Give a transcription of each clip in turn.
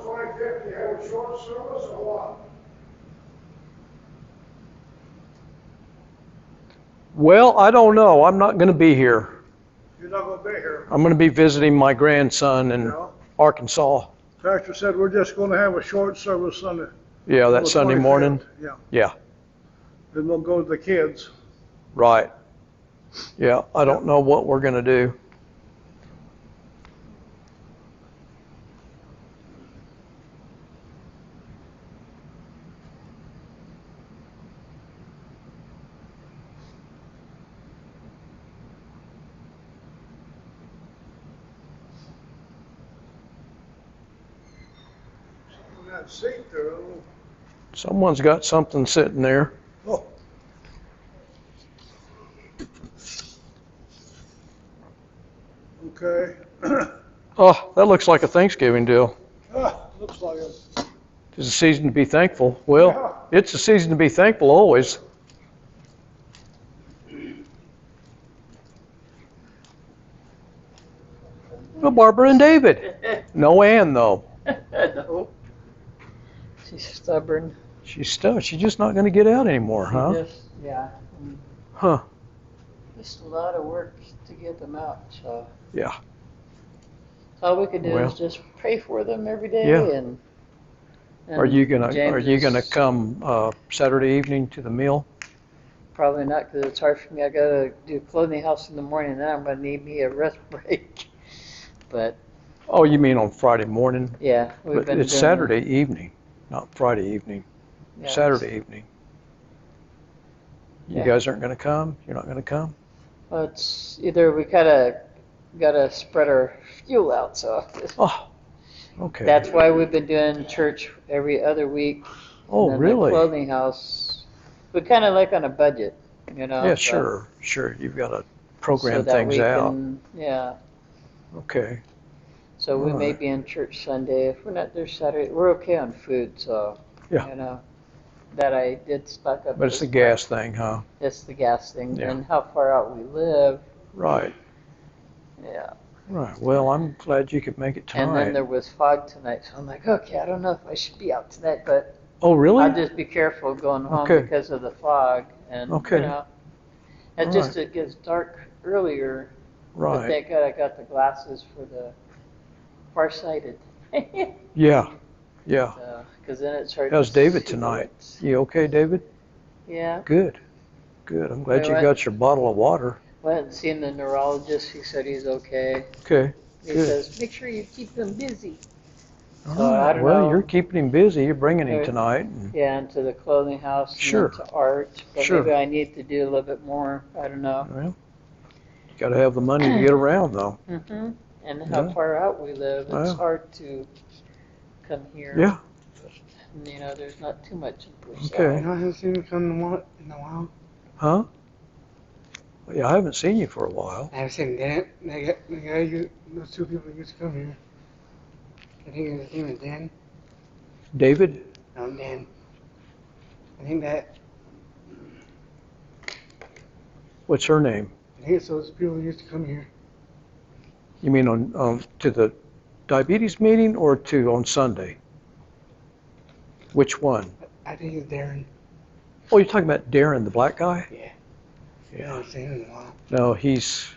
Sounds like that, you have a short service or what? Well, I don't know. I'm not going to be here. You're not gonna be here. I'm going to be visiting my grandson in Yeah. Arkansas. Pastor said we're just gonna have a short service Sunday. Yeah, on that the Sunday 25th. morning. Yeah. Yeah, Then we'll go to the kids. right. Yeah, I don't know what we're going to do. On that seat there, oh, Someone's got something sitting there. oh, okay. Oh, that looks like a Thanksgiving deal. Looks like it. It's a season to be thankful. Well, it's a season to be thankful always. Well, Barbara and David. No Ann, though. No. She's stubborn. She's just not going to get out anymore, huh? Yeah. Huh. Just a lot of work to get them out. So Yeah. all we can do Well. is just pray for them every day. Yeah. And Are you gonna James is come Saturday evening to the meal? Probably not, because it's hard for me. I gotta do clothing house in the morning, then I'm gonna need me a rest break. But Oh, you mean on Friday morning? yeah, we've But been it's doing Saturday evening, not Friday evening. yeah, Saturday evening. You Yeah. guys aren't going to come? You're not going to come? Well, it's either we gotta spread our fuel out. So Oh, okay. that's why we've been doing church every other week. Oh, And then really? The clothing house, we kind of like on a budget, you know. Yeah, so- sure. You've got to so program that things we out. can- yeah. Okay. So we may Alright. be in church Sunday. If we're not there Saturday, we're okay on food. So Yeah. you know, that I did stock up. But it's the this gas thing, huh? month. It's the gas thing, Yeah. and how far out we live. Right. Yeah. Right. Well, I'm glad you could make it And then tonight. there was fog tonight, so I'm like, okay, I don't know if I should be out tonight, but Oh, really? I'll just be careful going home Okay. because of the fog. And Okay. you know, and All just it gets dark earlier. But Right. thank God I got the glasses for the farsighted. Yeah. Yeah. Because then it's hard. How's to David see tonight? what's- You okay, David? Yeah. Good. Good. I'm glad I you went- got your bottle of water. Went and seen the neurologist. He said he's okay. Okay. He Good. says, make sure you keep them busy. All So, I right. don't Well, know. you're keeping him busy. You're bringing him Okay. tonight. And Yeah, and to the clothing house and Sure. then to art. But Sure. maybe I need to do a little bit more. I don't know. Well, you got to have the money to get around, though. hmm And how Yeah. far out we live, it's Well. hard to come here. Yeah. And, you know, there's not too much in Purcell. Okay. I haven't seen you come in a while. Huh? Yeah, I haven't seen you for a while. I haven't seen Dan. The guy, those two people used to come here. I think his name is Dan. David? No, Dan. I think that. What's her name? I think it's those people who used to come here. You mean on to the diabetes meeting or on Sunday? Which one? I think it's Darren. Oh, you're talking about Darren, the black guy? Yeah. I Yeah. haven't seen him in a while. No, he's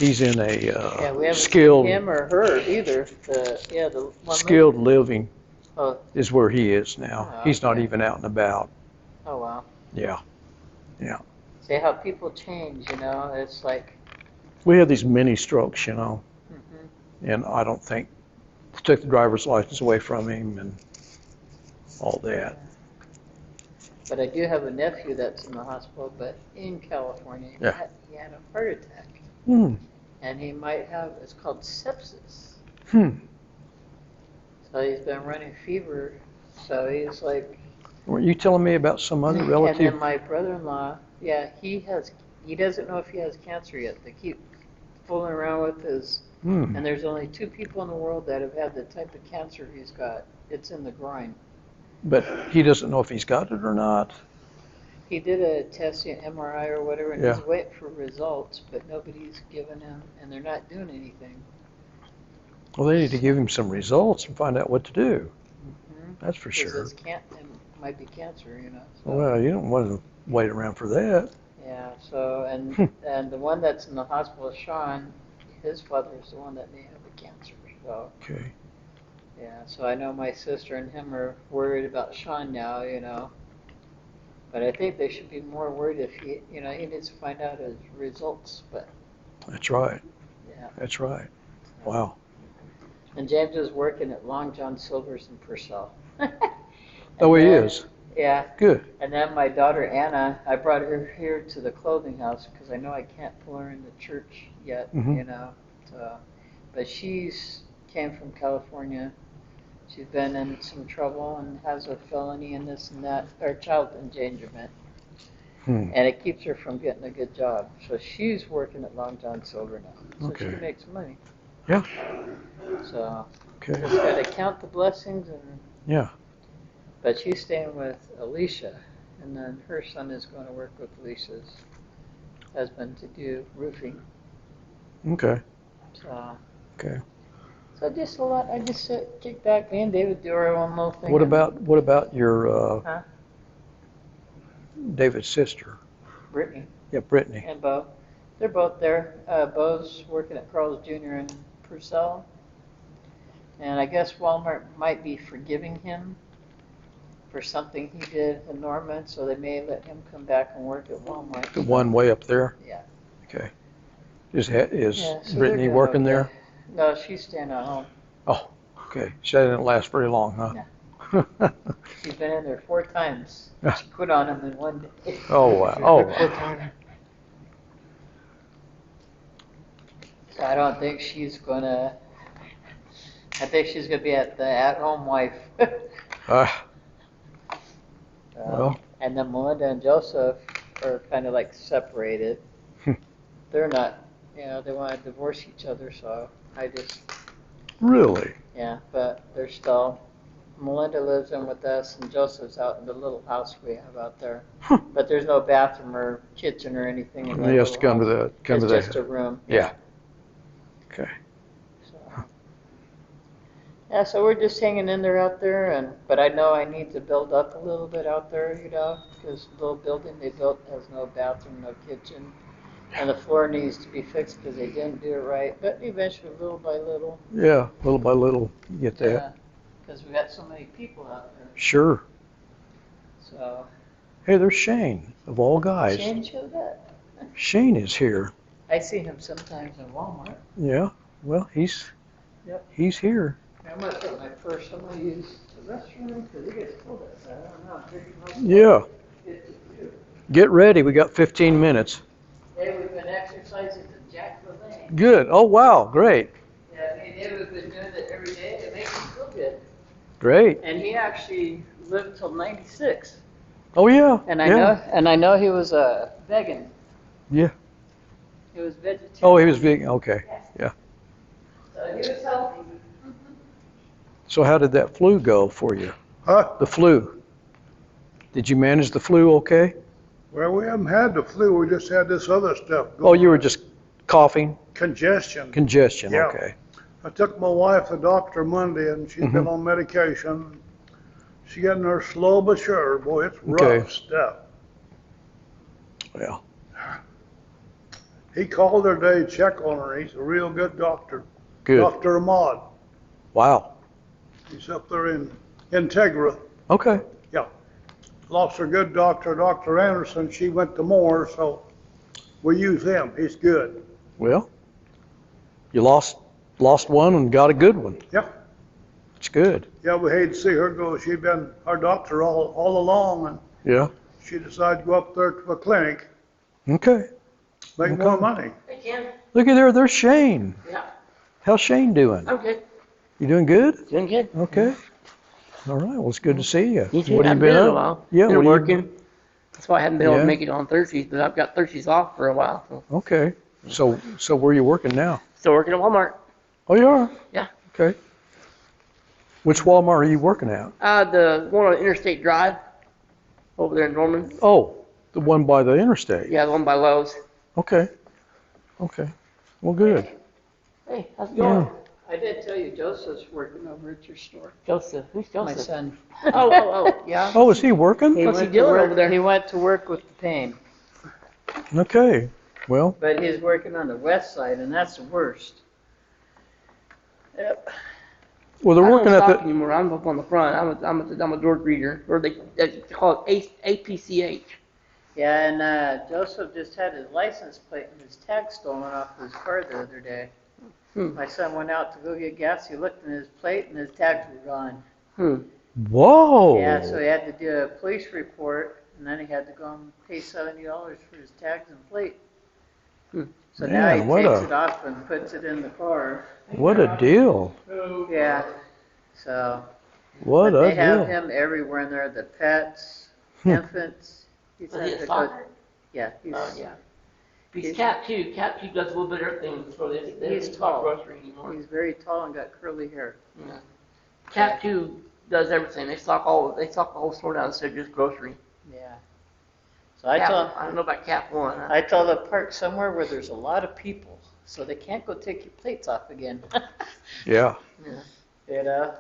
in a Yeah, we haven't skilled seen him or her either. The one skilled living Oh. is where he is now. Oh, He's not okay. even out and about. Oh, wow. Yeah. See how people change, you know? It's like, We have these mini strokes, you know, mhm. and I don't think took the driver's license away from him and all that. But I do have a nephew that's in the hospital, but in California. Yeah. He had a heart attack. Hmm. And he might have, it's called sepsis. Hmm. So he's been running fever. So he's like, Were you telling me about some other and relative? then my brother-in-law, yeah, he doesn't know if he has cancer yet. They keep fooling around with his, Hmm. and there's only 2 people in the world that have had the type of cancer he's got. It's in the groin. But he doesn't know if he's got it or not. He did a test, MRI or whatever, and Yeah. he's waiting for results, but nobody's given him, and they're not doing anything. Well, they need to give him some results and find out what to do. That's for Because sure. it might be cancer, you know. So. Well, you don't want to wait around for that. Yeah. So and the one that's in the hospital, Sean, his father is the one that may have the cancer. So. Okay. Yeah. So I know my sister and him are worried about Sean now, you know. But I think they should be more worried if he needs to find out his results. But. That's right. Yeah. That's right. Wow. And James is working at Long John Silver's in Purcell. Oh, he is? Yeah. Good. And then my daughter Anna, I brought her here to the clothing house because I know I can't pull her in the church yet, Mhm. you know. So, but she's came from California. She's been in some trouble and has a felony and this and that, or child endangerment. Hmm. And it keeps her from getting a good job. So she's working at Long John Silver now. So Okay. she makes money. Yeah. So Okay. just got to count the blessings and. Yeah. But she's staying with Alicia, and then her son is going to work with Alicia's husband to do roofing. Okay. So, Okay. so just a lot. I just sit, kick back. Me and David do our own little thing. What about your Huh? David's sister? Brittany Yeah, Brittany. and Bo? They're both there. Bo's working at Carl's Jr. in Purcell, and I guess Walmart might be forgiving him for something he did in Norman, so they may let him come back and work at Walmart. The one way up there? Yeah. Okay. Is Yeah, so they're Brittany doing working okay. there? No, she's staying at home. Oh, okay. She didn't last very long, huh? She's been in there 4 times. She quit on him in one day. Oh, wow. Oh, Full wow. time. So I don't think she's gonna. I think she's gonna be at the at-home wife. Well. And then Melinda and Joseph are kind of like separated. They're not. They want to divorce each other. So I just. Really? Yeah, but they're still. Melinda lives in with us, and Joseph's out in the little house we have out there. But there's no bathroom or kitchen or anything in that He has to little come to house. the It's just a room. Yeah. Okay. So. Yeah, so we're just hanging in there out there, but I know I need to build up a little bit out there, because the little building they built has no bathroom, no kitchen, and the floor needs to be fixed because they didn't do it right. But eventually, little by little. Yeah, little by little, you get that. Yeah, because we got so many people out there. Sure. So. Hey, there's Shane, of all guys. Shane showed up. Shane is here. I see him sometimes in Walmart. Yeah. Well, he's he's here. I'm gonna put my purse. I'm gonna use the restroom because it gets cold outside. I don't know. Yeah. Get ready. We got 15 minutes. Hey, we've been exercising to Jack LaLanne. Good. Oh, wow. Great. Yeah, me and David have been doing it every day. It makes me feel good. Great. And he actually lived till 96. Oh, yeah. And yeah. I know he was a vegan. Yeah. He was vegetarian. Oh, he was vegan. Okay. Yeah. So he was healthy. So how did that flu go for you? Huh? The flu. Did you manage the flu okay? Well, we haven't had the flu. We just had this other stuff going. Oh, you were just coughing? Congestion. Congestion. Yeah. Okay. I took my wife to the doctor Monday, and she's been Mhm. on medication. She's getting there slow but sure. Boy, it's rough Okay. stuff. Well, He called her today to check on her. He's a real good doctor. good. Dr. Ahmad. Wow. He's up there in Integra. Okay. Lost her good doctor, Dr. Anderson. She went to Moore, so we use him. He's good. Well, you lost one and got a good one. Yeah. It's good. Yeah, we hate to see her go. She'd been our doctor all along, and Yeah. she decided to go up there to a clinic, Okay. make Okay. more money. Hey, Ken. Look at there. There's Shane. Yeah. How's Shane doing? I'm good. You doing good? Doing good. Okay. All right. Well, it's good to see you. You too. What have I've you been been in a up? while. Yeah. Been what have you- working. That's why I haven't been able Yeah. to make it on Thursdays, but I've got Thursdays off for a while. So Okay. So where are you working now? still working at Walmart. Oh, you are? Yeah. Okay. Which Walmart are you working at? The one on Interstate Drive over there in Norman. Oh, the one by the interstate. Yeah, the one by Lowe's. Okay. Okay. Well, good. Hey, how's it going? I did tell you Joseph's working over at your store. Joseph. Who's My Joseph? son. Yeah. Oh, is he working? What's he went to doing work- over there? He went to work with the pain, Okay. Well, but he's working on the west side, and that's the worst. Yep. well, they're I working don't at stock the. anymore. I'm up on the front. I'm a door greeter, or they call it APCH. Yeah, and Joseph just had his license plate and his tag stolen off his car the other day. My son went out to go get gas. He looked in his plate, and his tags were gone. Whoa. Yeah, so he had to do a police report, and then he had to go and pay $70 for his tags and plate. So now Man, he what takes a- it off and puts it in the car. What a deal. Yeah. So What but a they have deal. him everywhere in there. The pets, infants. He's Is he had at to soccer? Yeah, he's Yeah. He's Cat 2. Cat 2 does a little bit of everything. So they He's don't talk tall. grocery anymore. he's very tall and got curly hair. Yeah. Cat 2 does everything. They stock the whole store down instead of just grocery. Yeah. So I Cat- told I don't know about Cat 1. I told the park somewhere where there's a lot of people, so they can't go take your plates off again. Yeah. You know.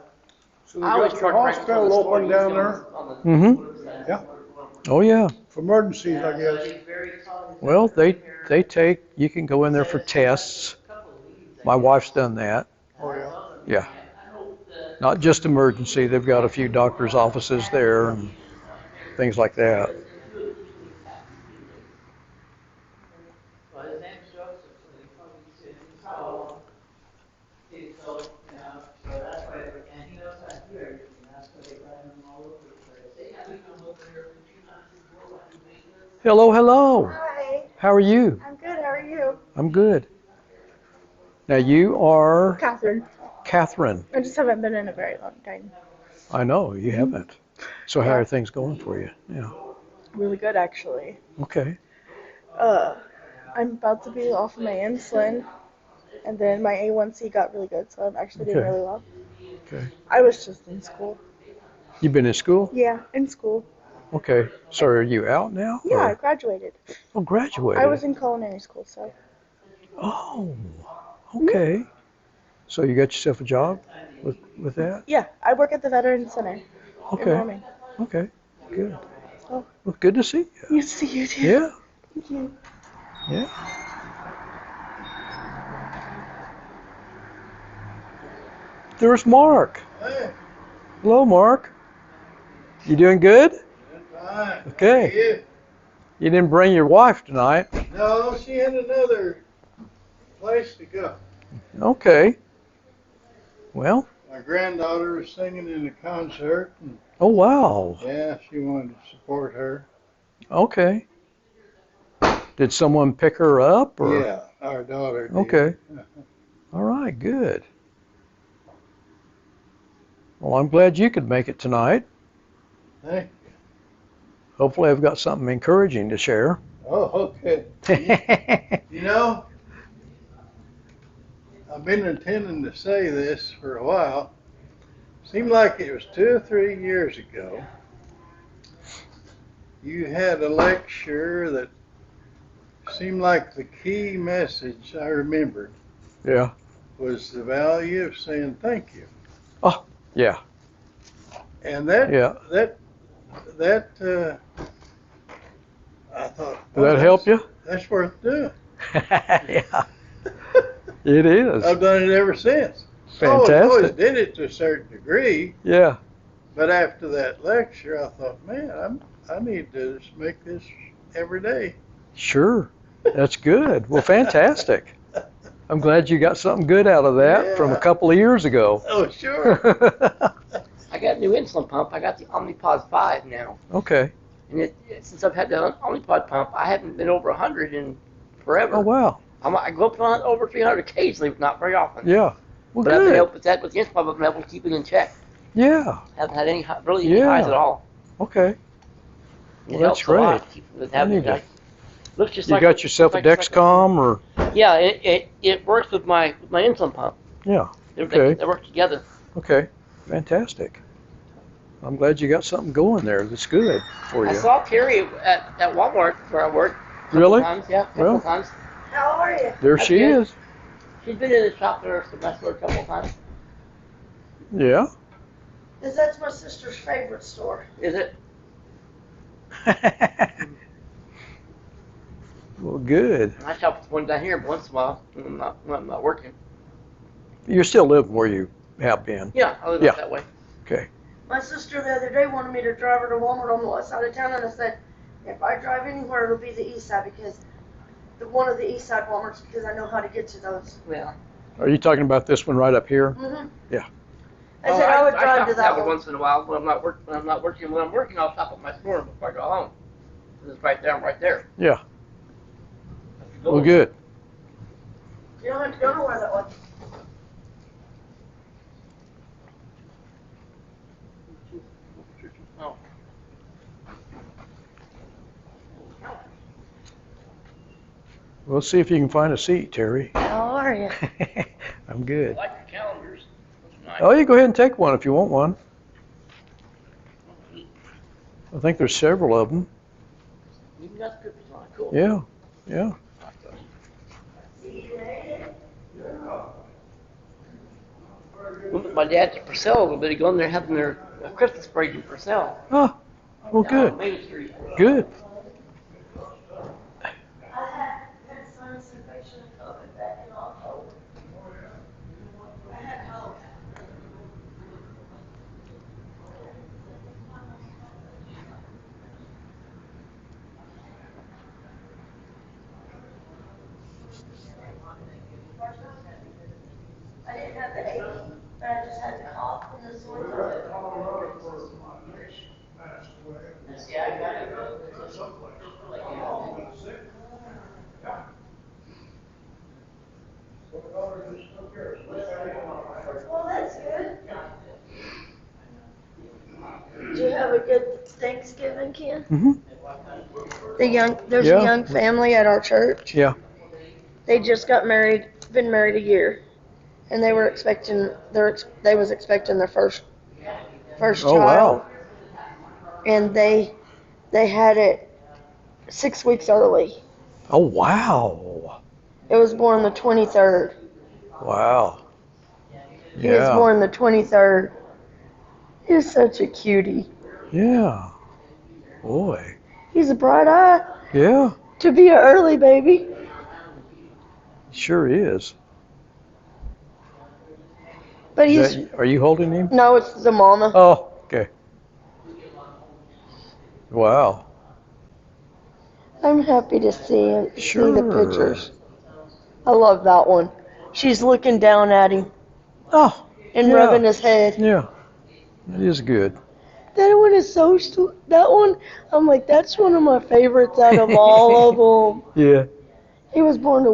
So we I always got your park right in front of hospital the store, open usually down there on the Mhm. whatever side. Yeah. Oh, yeah. for emergencies, I So guess. he's very tall. He's Well, got curly they hair. take, you can go in there for tests. Couple of leaves, I My guess. wife's done that. Oh, yeah. Yeah. Not just emergency. They've got a few doctor's offices there and things like that. Well, his name's Joseph, so they probably said he's tall. He's so, you know, so that's why, and he knows how to do everything. That's why they got him all over the place. Hello, hello. Hi, How are you? I'm good. How are you? I'm good. Now you are Catherine. Catherine. I just haven't been in a very long time. I know you haven't. So how are things going for you? Yeah. Really good, actually. Okay. I'm about to be off of my insulin, and then my A1C got really good, so I'm actually doing Okay. really well. Okay. I was just in school. You been in school? Yeah, in school. Okay. So are you out now? Yeah, I Or- graduated. Oh, graduated. I was in culinary school, so. Oh. Okay. So you got yourself a job with that? Yeah, I work at the Veterans Center in Okay. Roaming. Okay. Good. Oh. Well, good to see you. Nice to see you too. Yeah. Thank you. Yeah. There's Mark. Hey, Hello, Mark. You doing good? fine. Okay. You? You didn't bring your wife tonight. No, she had another place to go. Okay. Well, My granddaughter was singing in a concert, and oh wow. yeah, she wanted to support her. Okay. Did someone pick her up or? Yeah, our daughter did. Okay. All right, good. Well, I'm glad you could make it tonight. Hey. Hopefully I've got something encouraging to share. Oh, okay. You know, I've been intending to say this for a while. Seemed like it was 2 or 3 years ago. You had a lecture that seemed like the key message I remembered Yeah. was the value of saying thank you. Yeah. And that, Yeah. I thought, Did that help you? That's worth doing. Yeah. It is. I've done it ever since. Always Fantastic. did it to a certain degree, Yeah. but after that lecture, I thought, man, I need to just make this every day. Sure. That's good. Well, fantastic. I'm glad you got something good out of that from a Yeah. couple of years ago. Oh, sure. I got a new insulin pump. I got the Omnipod 5 now. Okay. And since I've had the Omnipod pump, I haven't been over 100 in forever. Oh, wow. I go up on over 300 occasionally, but not very often. Yeah. Well, But I've been good. able, with that, with the insulin pump, I've been able to keep it in check. Yeah. Haven't had any really any Yeah. highs at all. Okay. It Well, helps that's a lot great. to keep with I having need to- that. Looks just You like got yourself a looks like- Dexcom or? Yeah, it works with my insulin pump. Yeah. They, Okay. they work together. Okay. Fantastic. I'm glad you got something going there that's good for I you. saw Terry at Walmart where I work. Really? Times, yeah, a couple Well. times. How are you? There That's she good. is. She's been in the shop there semester a couple of times. Yeah. Because that's my sister's favorite store. Is it? Well, good. I shop with one down here once in a while when I'm not working. You're still living where you have been. Yeah, I live Yeah. out that way. Okay. My sister the other day wanted me to drive her to Walmart on the west side of town, and I said, if I drive anywhere, it'll be the east side because one of the east side Walmarts because I know how to get to those. Yeah. Are you talking about this one right up here? Mm-hmm. Yeah. I said I would drive shop to at that one. once in a while when I'm not working. When I'm working, I'll stop at my store before I go home. 'Cause it's right there. I'm right there. Yeah. Go. Well, good. You don't have to go nowhere that way. Oh. We'll see if you can find a seat, Terry. How are you? I'm I good. like your calendars. That's nice. Oh, you go ahead and take one if you want one. I think there's several of them. You got pictures on it. Cool. Yeah. Yeah. Went with my dad to Purcell a little bit ago, and they're having their Christmas parade in Purcell. Oh, well, good. Main Street. Good. I had sinus infection and COVID back in October. I had COVID. I didn't have the ache, but I just had the cough and the sore throat. Well, that's good. Did you have a good Thanksgiving, Ken? Mm-hmm. There's Yeah. a young family at our church. Yeah. They just got married, been married a year, and they were expecting they was expecting their first Oh, child, wow. and they had it 6 weeks early. Oh, wow. It was born the 23rd. Wow. He was Yeah. born the 23rd. He's such a cutie. Yeah. Boy. He's a bright eye Yeah. to be an early baby. Sure is. But he's Are you holding him? no, it's the mama. Oh, okay. Wow. I'm happy to see him. See the Sure. pictures. I love that one. She's looking down at him Oh, and Yeah. rubbing his head. yeah. That is good. That one is so that one. I'm like, that's one of my favorites out of all of them. Yeah. He was born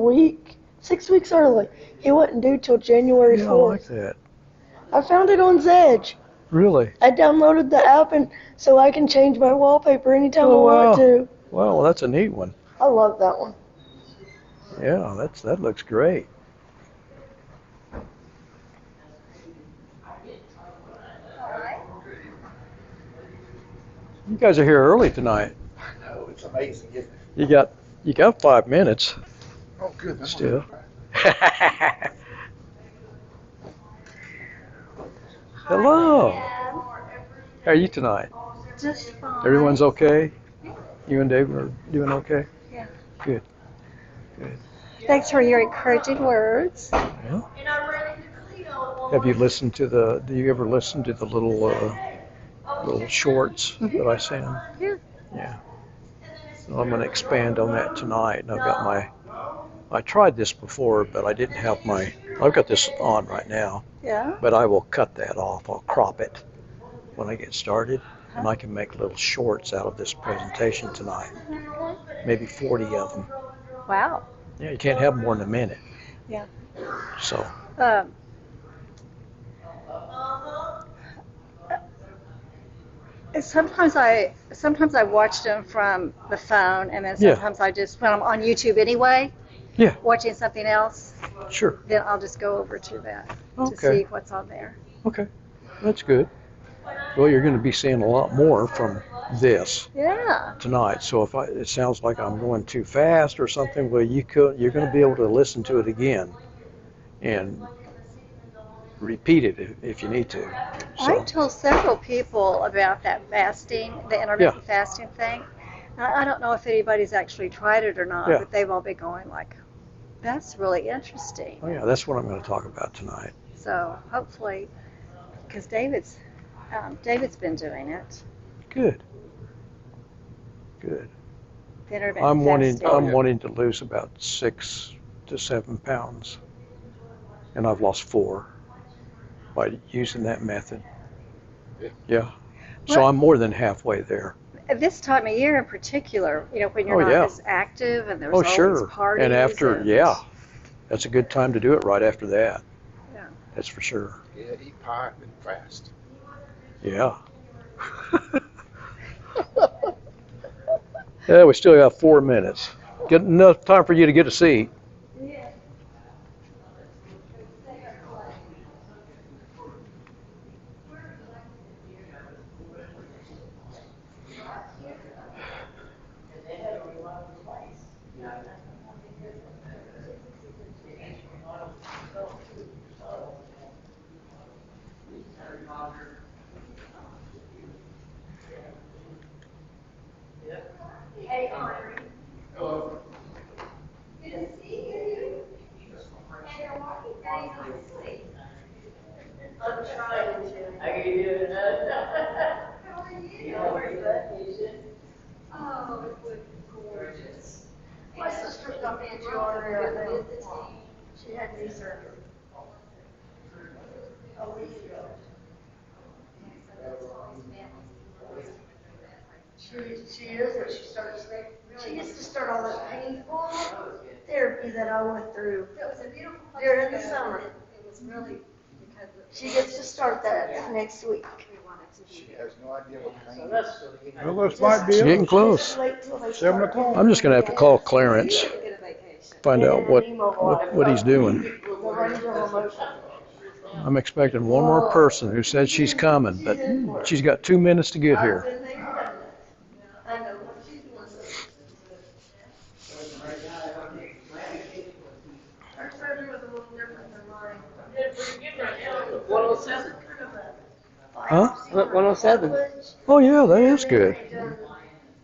6 weeks early. He wasn't due till January Yeah, I 4th. like that. I found it on Zedge. Really? I downloaded the app and so I can change my wallpaper anytime Oh, I want wow. to. Well, that's a neat one. I love that one. Yeah, that looks great. You guys are here early tonight. No, it's amazing, isn't it? You got 5 minutes Oh, good. That's still. Hello. How are you tonight? Just fine. Everyone's okay? You and Dave are doing okay? Yeah. Good. Thanks for your encouraging words. Yeah. And I ran into Cleo. Have you listened to do you ever listen to the little shorts that I send? Yeah. Yeah. So I'm going to expand on that tonight. And I tried this before, but I didn't have I've got this on right now, Yeah. but I will cut that off. I'll crop it when I get started, and I can make little shorts out of this presentation tonight. Maybe 40 of them. Wow. Yeah, you can't have more than a minute. Yeah. So, Sometimes I watch them from the phone, and then Yeah. sometimes when I'm on YouTube anyway, Yeah. watching something else, sure. then I'll just go over to that to Okay. see what's on there. Okay. That's good. Well, you're going to be seeing a lot more from this Yeah. tonight. So if it sounds like I'm going too fast or something, well, you're going to be able to listen to it again and repeat it if you need to. I So, told several people about that fasting, the intermittent fasting thing. And I don't know if anybody's actually tried it or not, Yeah. but they've all been going like, that's really interesting. oh yeah, that's what I'm going to talk about tonight. So hopefully, because David's been doing it. Good. Good. The intermittent fasting. I'm wanting to lose about 6 to 7 pounds, and I've lost 4 by using that method. Yeah. So Well- I'm more than halfway there. At this time of year in particular, when you're Oh, not yeah. as active and there's Oh, always sure. parties. And after, yeah, that's a good time to do it right after that. Yeah. That's for sure. Yeah, eat pie and fast. Yeah. Yeah, we still got 4 minutes. Get enough time for you to get a seat. I'm trying to. How you doing? How are you? How are you? Oh, it was gorgeous. My sister got me a jar. She had knee surgery. A week ago. She is, or she gets to start all that painful therapy that I went through during the summer. It was really because She gets to start that next week. we wanted to She has no idea what So pain is. that's what you Well, this might be It's getting it. close. Wait till they 7 start. o'clock. I'm just going to have to call Clarence, get a vacation. find out what he's doing. The range of emotion. I'm expecting one more person who said she's coming, but she's got 2 minutes to get here. I know what she's doing. Her surgery was a little different than mine. 107. Huh? 107. Oh yeah, that is good.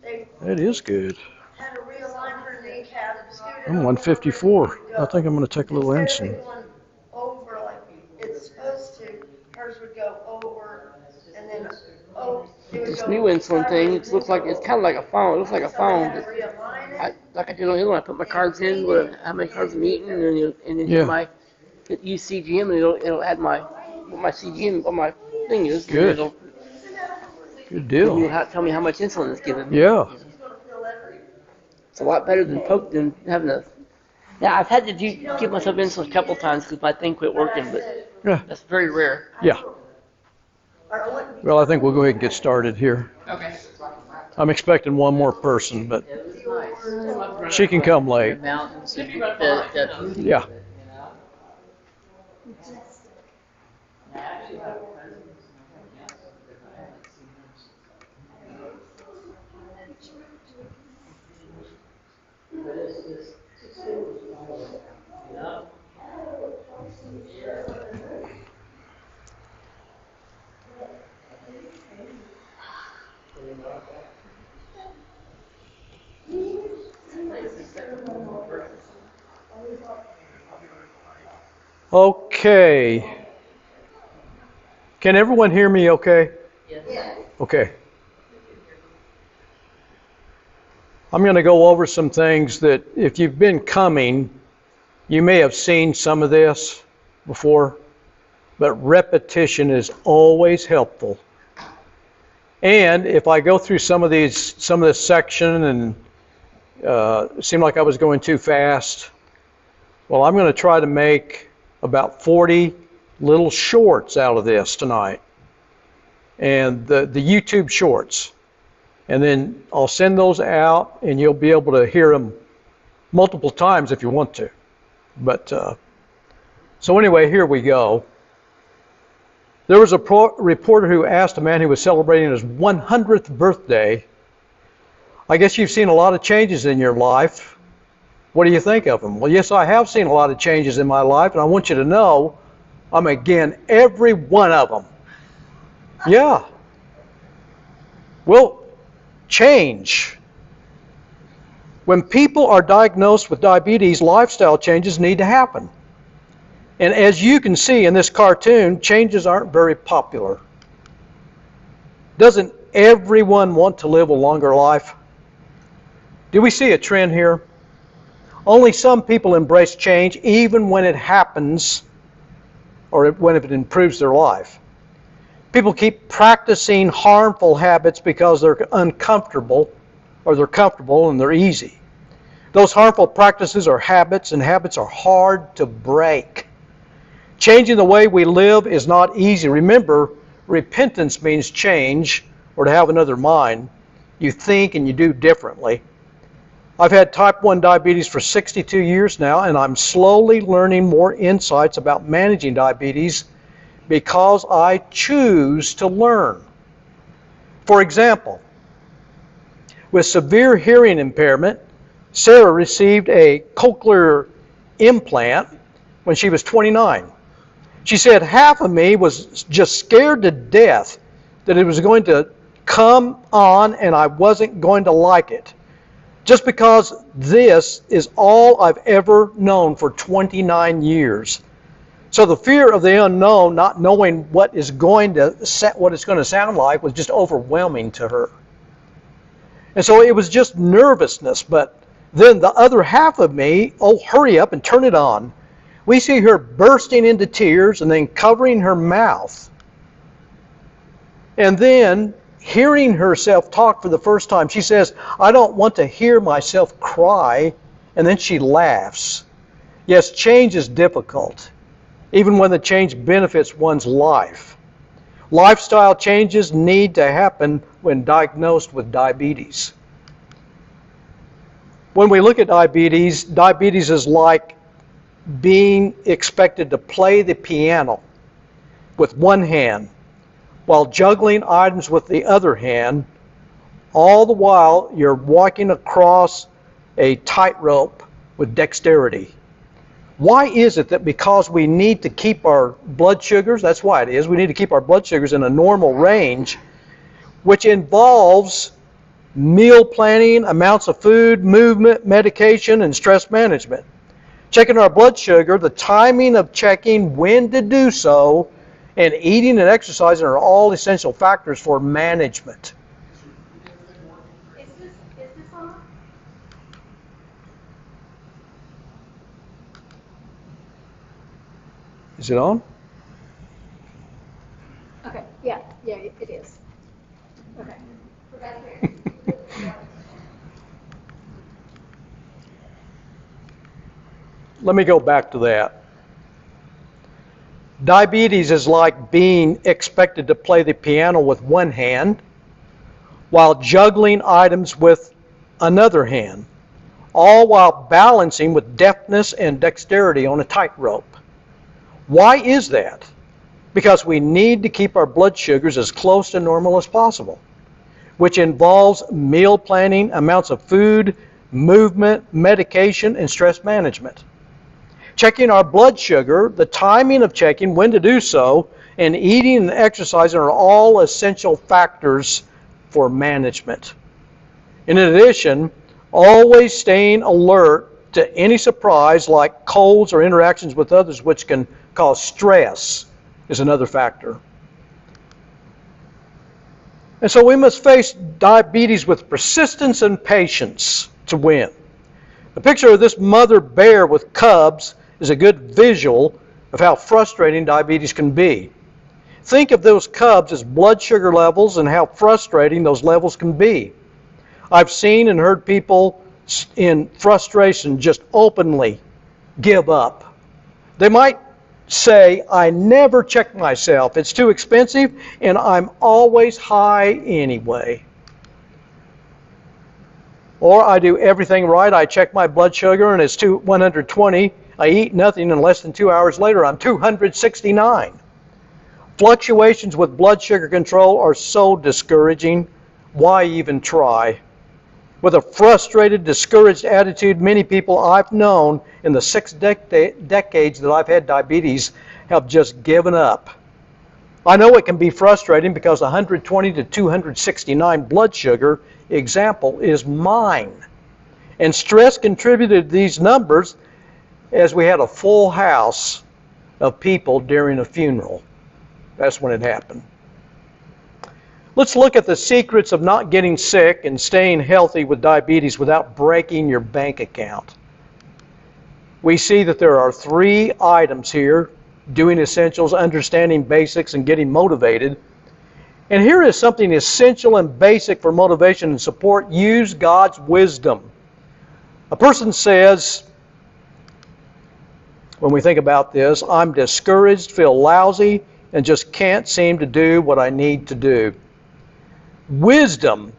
They That is good. had to realign her kneecap. I'm 154. I think I'm going to take a little Instead of insulin. it going over like it's supposed to, hers would go over and then it would This go new insulin thing, it looks like it's kind of like a phone. It looks like a So they phone. had to realign it. Like I did on the other one, I put my cards in, how many cards I'm eating, and then Yeah. hit use CGM, and it'll add what my CGM, what my thing is. and Good. It'll Good tell me deal. tell me how much insulin it's giving. Yeah. It's a lot better than having a. Yeah, I've had to give myself insulin a couple times because my thing quit working, but Yeah. that's very rare. Yeah. Well, I think we'll go ahead and get started here. Okay. I'm expecting one more person, but she can come late. mountains and Yeah. Okay. Can everyone hear me okay? Okay. I'm going to go over some things that if you've been coming, you may have seen some of this before, but repetition is always helpful. And if I go through some of this section and it seemed like I was going too fast, well, I'm going to try to make about 40 little shorts out of this tonight. And the YouTube shorts. And then I'll send those out and you'll be able to hear them multiple times if you want to. But so anyway, here we go. There was a reporter who asked a man who was celebrating his 100th birthday, I guess you've seen a lot of changes in your life. What do you think of them? Well, yes, I have seen a lot of changes in my life, and I want you to know I'm again every one of them. Yeah. Well, change. When people are diagnosed with diabetes, lifestyle changes need to happen. And as you can see in this cartoon, changes aren't very popular. Doesn't everyone want to live a longer life? Do we see a trend here? Only some people embrace change even when it happens or when it improves their life. People keep practicing harmful habits because they're uncomfortable or they're comfortable and they're easy. Those harmful practices are habits, and habits are hard to break. Changing the way we live is not easy. Remember, repentance means change or to have another mind. You think and you do differently. I've had type 1 diabetes for 62 years now, and I'm slowly learning more insights about managing diabetes because I choose to learn. For example, with severe hearing impairment, Sarah received a cochlear implant when she was 29. She said half of me was just scared to death that it was going to come on and I wasn't going to like it. Just because this is all I've ever known for 29 years. So the fear of the unknown, not knowing what it's going to sound like, was just overwhelming to her. And so it was just nervousness. But then the other half of me, oh, hurry up and turn it on. We see her bursting into tears and then covering her mouth. And then hearing herself talk for the first time, she says, I don't want to hear myself cry. And then she laughs. Yes, change is difficult, even when the change benefits one's life. Lifestyle changes need to happen when diagnosed with diabetes. When we look at diabetes, diabetes is like being expected to play the piano with one hand while juggling items with the other hand. All the while you're walking across a tightrope with dexterity. Why is it that because we need to keep our blood sugars, that's why it is, we need to keep our blood sugars in a normal range, which involves meal planning, amounts of food, movement, medication, and stress management. Checking our blood sugar, the timing of checking when to do so, and eating and exercising are all essential factors for management. Is this on? Is it on? Okay, yeah, it is. Okay. Let me go back to that. Diabetes is like being expected to play the piano with one hand while juggling items with another hand, all while balancing with deftness and dexterity on a tightrope. Why is that? Because we need to keep our blood sugars as close to normal as possible, which involves meal planning, amounts of food, movement, medication, and stress management. Checking our blood sugar, the timing of checking, when to do so, and eating and exercising are all essential factors for management. In addition, always staying alert to any surprise like colds or interactions with others which can cause stress is another factor. And so we must face diabetes with persistence and patience to win. The picture of this mother bear with cubs is a good visual of how frustrating diabetes can be. Think of those cubs as blood sugar levels and how frustrating those levels can be. I've seen and heard people in frustration just openly give up. They might say, I never check myself. It's too expensive and I'm always high anyway. Or I do everything right. I check my blood sugar and it's 120. I eat nothing and less than 2 hours later I'm 269. Fluctuations with blood sugar control are so discouraging. Why even try? With a frustrated, discouraged attitude, many people I've known in the 6 decades that I've had diabetes have just given up. I know it can be frustrating because 120 to 269 blood sugar example is mine. And stress contributed to these numbers as we had a full house of people during a funeral. That's when it happened. Let's look at the secrets of not getting sick and staying healthy with diabetes without breaking your bank account. We see that there are 3 items here: doing essentials, understanding basics, and getting motivated. And here is something essential and basic for motivation and support. Use God's wisdom. A person says, when we think about this, I'm discouraged, feel lousy, and just can't seem to do what I need to do. Wisdom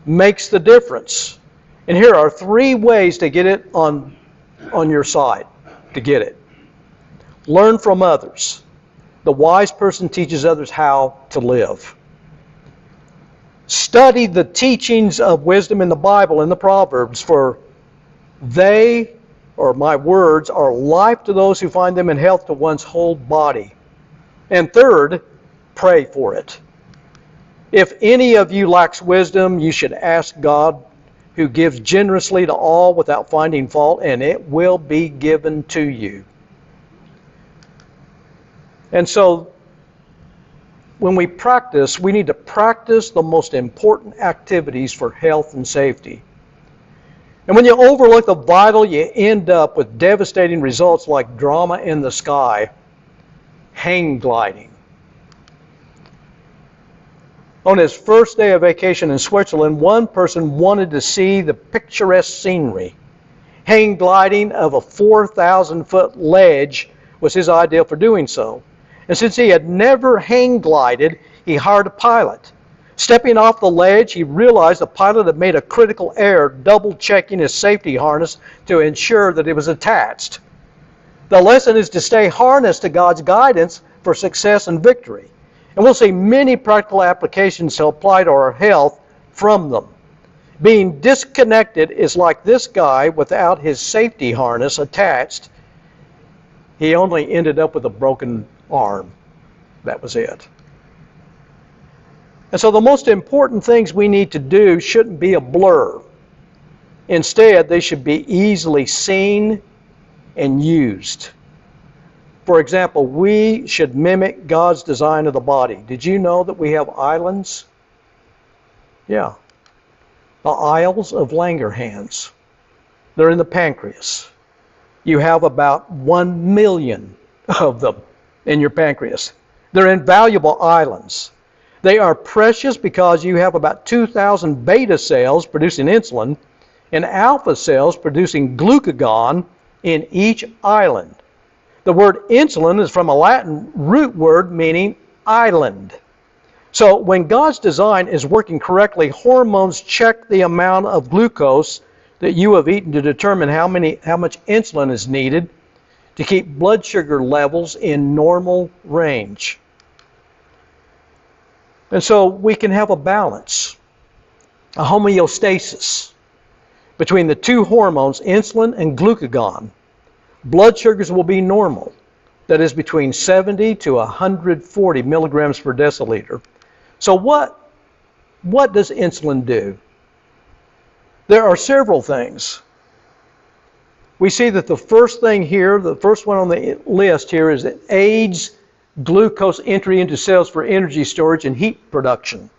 makes the difference. And here are 3 ways to get it on your side, to get it. Learn from others. The wise person teaches others how to live. Study the teachings of wisdom in the Bible, in the Proverbs, for they, or my words, are life to those who find them and health to one's whole body. And third, pray for it. If any of you lacks wisdom, you should ask God, who gives generously to all without finding fault, and it will be given to you. And so, when we practice, we need to practice the most important activities for health and safety. And when you overlook the vital, you end up with devastating results like drama in the sky, hang gliding. On his first day of vacation in Switzerland, one person wanted to see the picturesque scenery. Hang gliding of a 4,000-foot ledge was his idea for doing so. And since he had never hang glided, he hired a pilot. Stepping off the ledge, he realized the pilot had made a critical error, double-checking his safety harness to ensure that it was attached. The lesson is to stay harnessed to God's guidance for success and victory. And we'll see many practical applications to apply to our health from them. Being disconnected is like this guy without his safety harness attached. He only ended up with a broken arm. That was it. And so the most important things we need to do shouldn't be a blur. Instead, they should be easily seen and used. For example, we should mimic God's design of the body. Did you know that we have islands? Yeah. The Isles of Langerhans. They're in the pancreas. You have about 1 million of them in your pancreas. They're invaluable islands. They are precious because you have about 2,000 beta cells producing insulin and alpha cells producing glucagon in each island. The word insulin is from a Latin root word meaning island. So when God's design is working correctly, hormones check the amount of glucose that you have eaten to determine how much insulin is needed to keep blood sugar levels in normal range. And so we can have a balance, a homeostasis between the 2 hormones, insulin and glucagon. Blood sugars will be normal. That is between 70 to 140 milligrams per deciliter. So what does insulin do? There are several things. We see that the first thing here, the first one on the list here, is it aids glucose entry into cells for energy storage and heat production.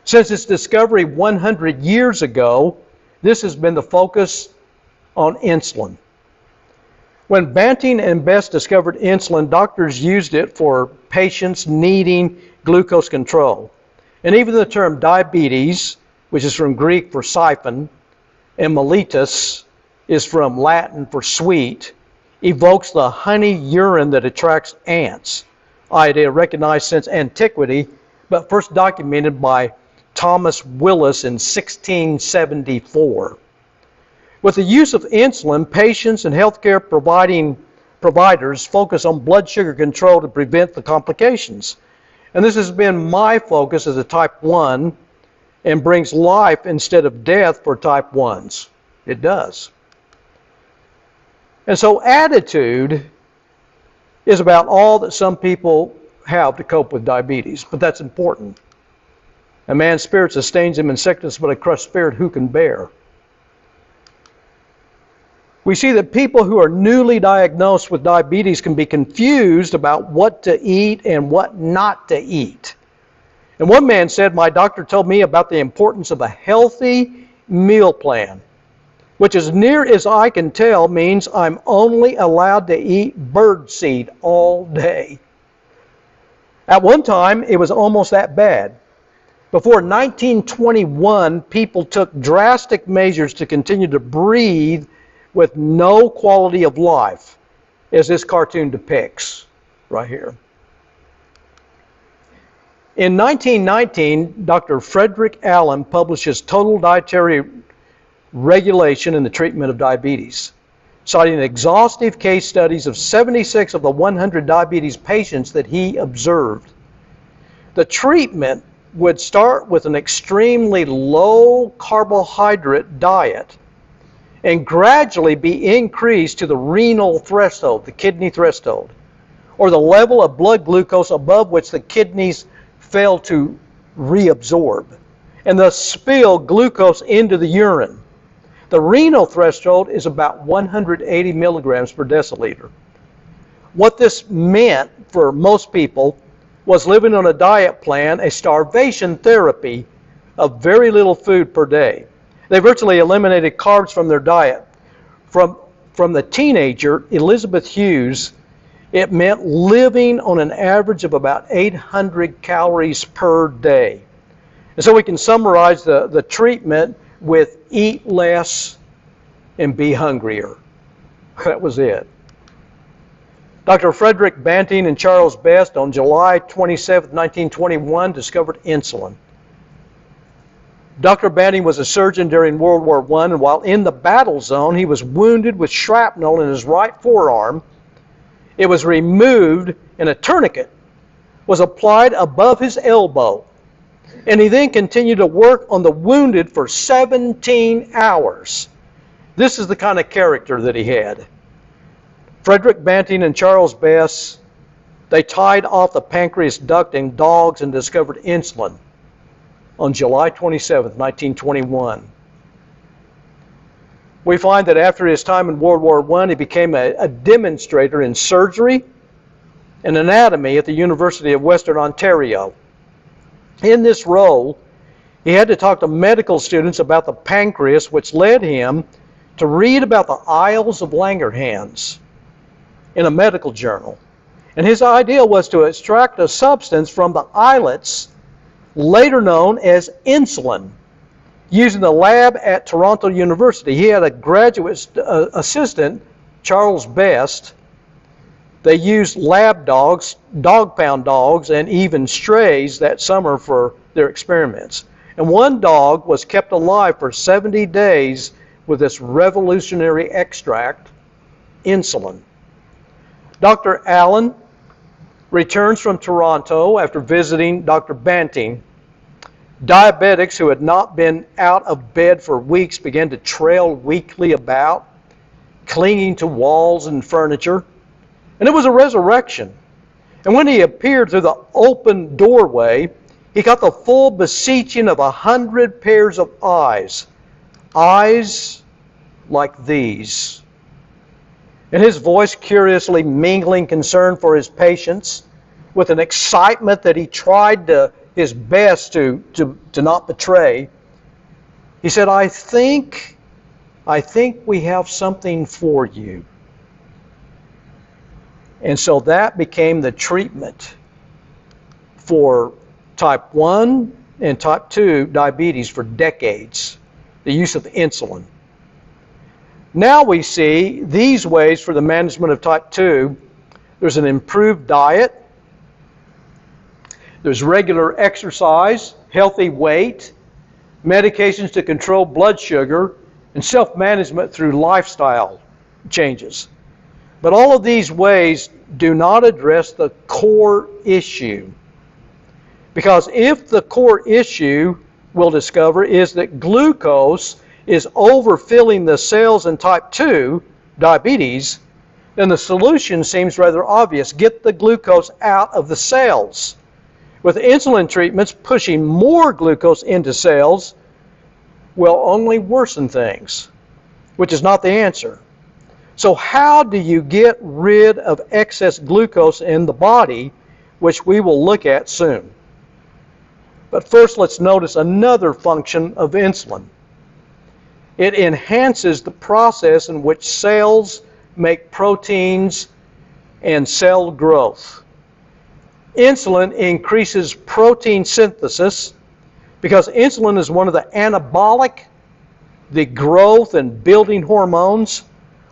Since its discovery 100 years ago, this has been the focus on insulin. When Banting and Best discovered insulin, doctors used it for patients needing glucose control. And even the term diabetes, which is from Greek for siphon, and mellitus is from Latin for sweet, evokes the honey urine that attracts ants. Idea recognized since antiquity, but first documented by Thomas Willis in 1674. With the use of insulin, patients and healthcare providers focus on blood sugar control to prevent the complications. And this has been my focus as a type 1 and brings life instead of death for type 1s. It does. And so attitude is about all that some people have to cope with diabetes, but that's important. A man's spirit sustains him in sickness, but a crushed spirit who can bear? We see that people who are newly diagnosed with diabetes can be confused about what to eat and what not to eat. And one man said, "My doctor told me about the importance of a healthy meal plan, which as near as I can tell means I'm only allowed to eat birdseed all day." At one time, it was almost that bad. Before 1921, people took drastic measures to continue to breathe with no quality of life, as this cartoon depicts right here. In 1919, Dr. Frederick Allen published his Total Dietary Regulation in the Treatment of Diabetes, citing exhaustive case studies of 76 of the 100 diabetes patients that he observed. The treatment would start with an extremely low carbohydrate diet and gradually be increased to the renal threshold, the kidney threshold, or the level of blood glucose above which the kidneys fail to reabsorb, and thus spill glucose into the urine. The renal threshold is about 180 milligrams per deciliter. What this meant for most people was living on a diet plan, a starvation therapy of very little food per day. They virtually eliminated carbs from their diet. From the teenager, Elizabeth Hughes, it meant living on an average of about 800 calories per day. And so we can summarize the treatment with eat less and be hungrier. That was it. Dr. Frederick Banting and Charles Best on July 27, 1921 discovered insulin. Dr. Banting was a surgeon during World War I, and while in the battle zone, he was wounded with shrapnel in his right forearm. It was removed, and a tourniquet was applied above his elbow. And he then continued to work on the wounded for 17 hours. This is the kind of character that he had. Frederick Banting and Charles Best, they tied off the pancreas duct in dogs and discovered insulin on July 27, 1921. We find that after his time in World War I, he became a demonstrator in surgery and anatomy at the University of Western Ontario. In this role, he had to talk to medical students about the pancreas, which led him to read about the Isles of Langerhans in a medical journal. And his idea was to extract a substance from the islets, later known as insulin, using the lab at Toronto University. He had a graduate assistant, Charles Best. They used lab dogs, dog-pound dogs, and even strays that summer for their experiments. And one dog was kept alive for 70 days with this revolutionary extract, insulin. Dr. Allen returns from Toronto after visiting Dr. Banting. Diabetics who had not been out of bed for weeks began to trail weakly about, clinging to walls and furniture. And it was a resurrection. And when he appeared through the open doorway, he got the full beseeching of 100 pairs of eyes. Eyes like these. And his voice curiously mingling concern for his patients with an excitement that he tried his best to not betray. He said, I think we have something for you. And so that became the treatment for type 1 and type 2 diabetes for decades, the use of insulin. Now we see these ways for the management of type 2. There's an improved diet, there's regular exercise, healthy weight, medications to control blood sugar, and self-management through lifestyle changes. But all of these ways do not address the core issue. Because if the core issue we'll discover is that glucose is overfilling the cells in type 2 diabetes, then the solution seems rather obvious. Get the glucose out of the cells. With insulin treatments, pushing more glucose into cells will only worsen things, which is not the answer. So how do you get rid of excess glucose in the body, which we will look at soon? But first, let's notice another function of insulin. It enhances the process in which cells make proteins and cell growth. Insulin increases protein synthesis because insulin is one of the anabolic, the growth and building hormones,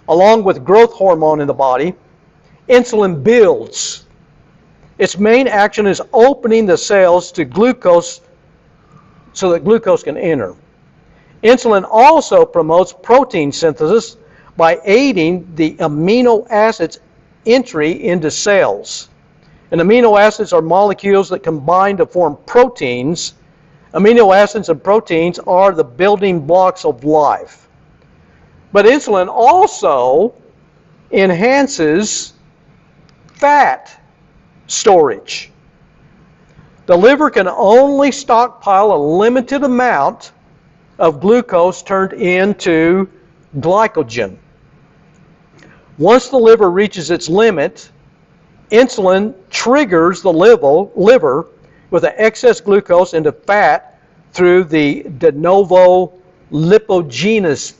along with growth hormone in the body. Insulin builds. Its main action is opening the cells to glucose so that glucose can enter. Insulin also promotes protein synthesis by aiding the amino acids entry into cells. And amino acids are molecules that combine to form proteins. Amino acids and proteins are the building blocks of life. But insulin also enhances fat storage. The liver can only stockpile a limited amount of glucose turned into glycogen. Once the liver reaches its limit, insulin triggers the liver with the excess glucose into fat through the de novo lipogenesis.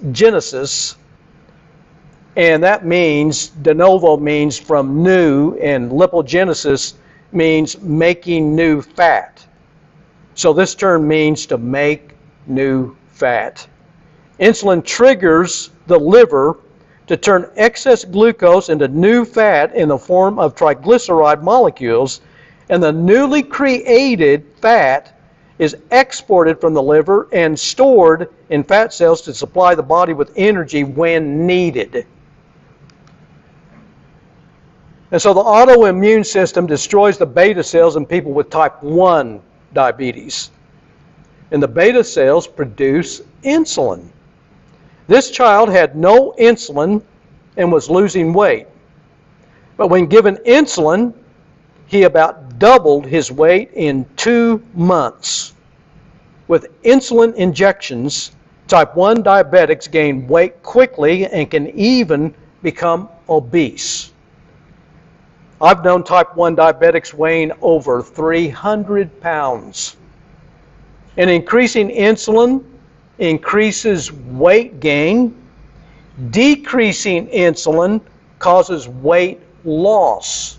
And that means, de novo means from new, and lipogenesis means making new fat. So this term means to make new fat. Insulin triggers the liver to turn excess glucose into new fat in the form of triglyceride molecules, and the newly created fat is exported from the liver and stored in fat cells to supply the body with energy when needed. And so the autoimmune system destroys the beta cells in people with type 1 diabetes. And the beta cells produce insulin. This child had no insulin and was losing weight. But when given insulin, he about doubled his weight in 2 months. With insulin injections, type 1 diabetics gain weight quickly and can even become obese. I've known type 1 diabetics weighing over 300 pounds. And increasing insulin increases weight gain. Decreasing insulin causes weight loss.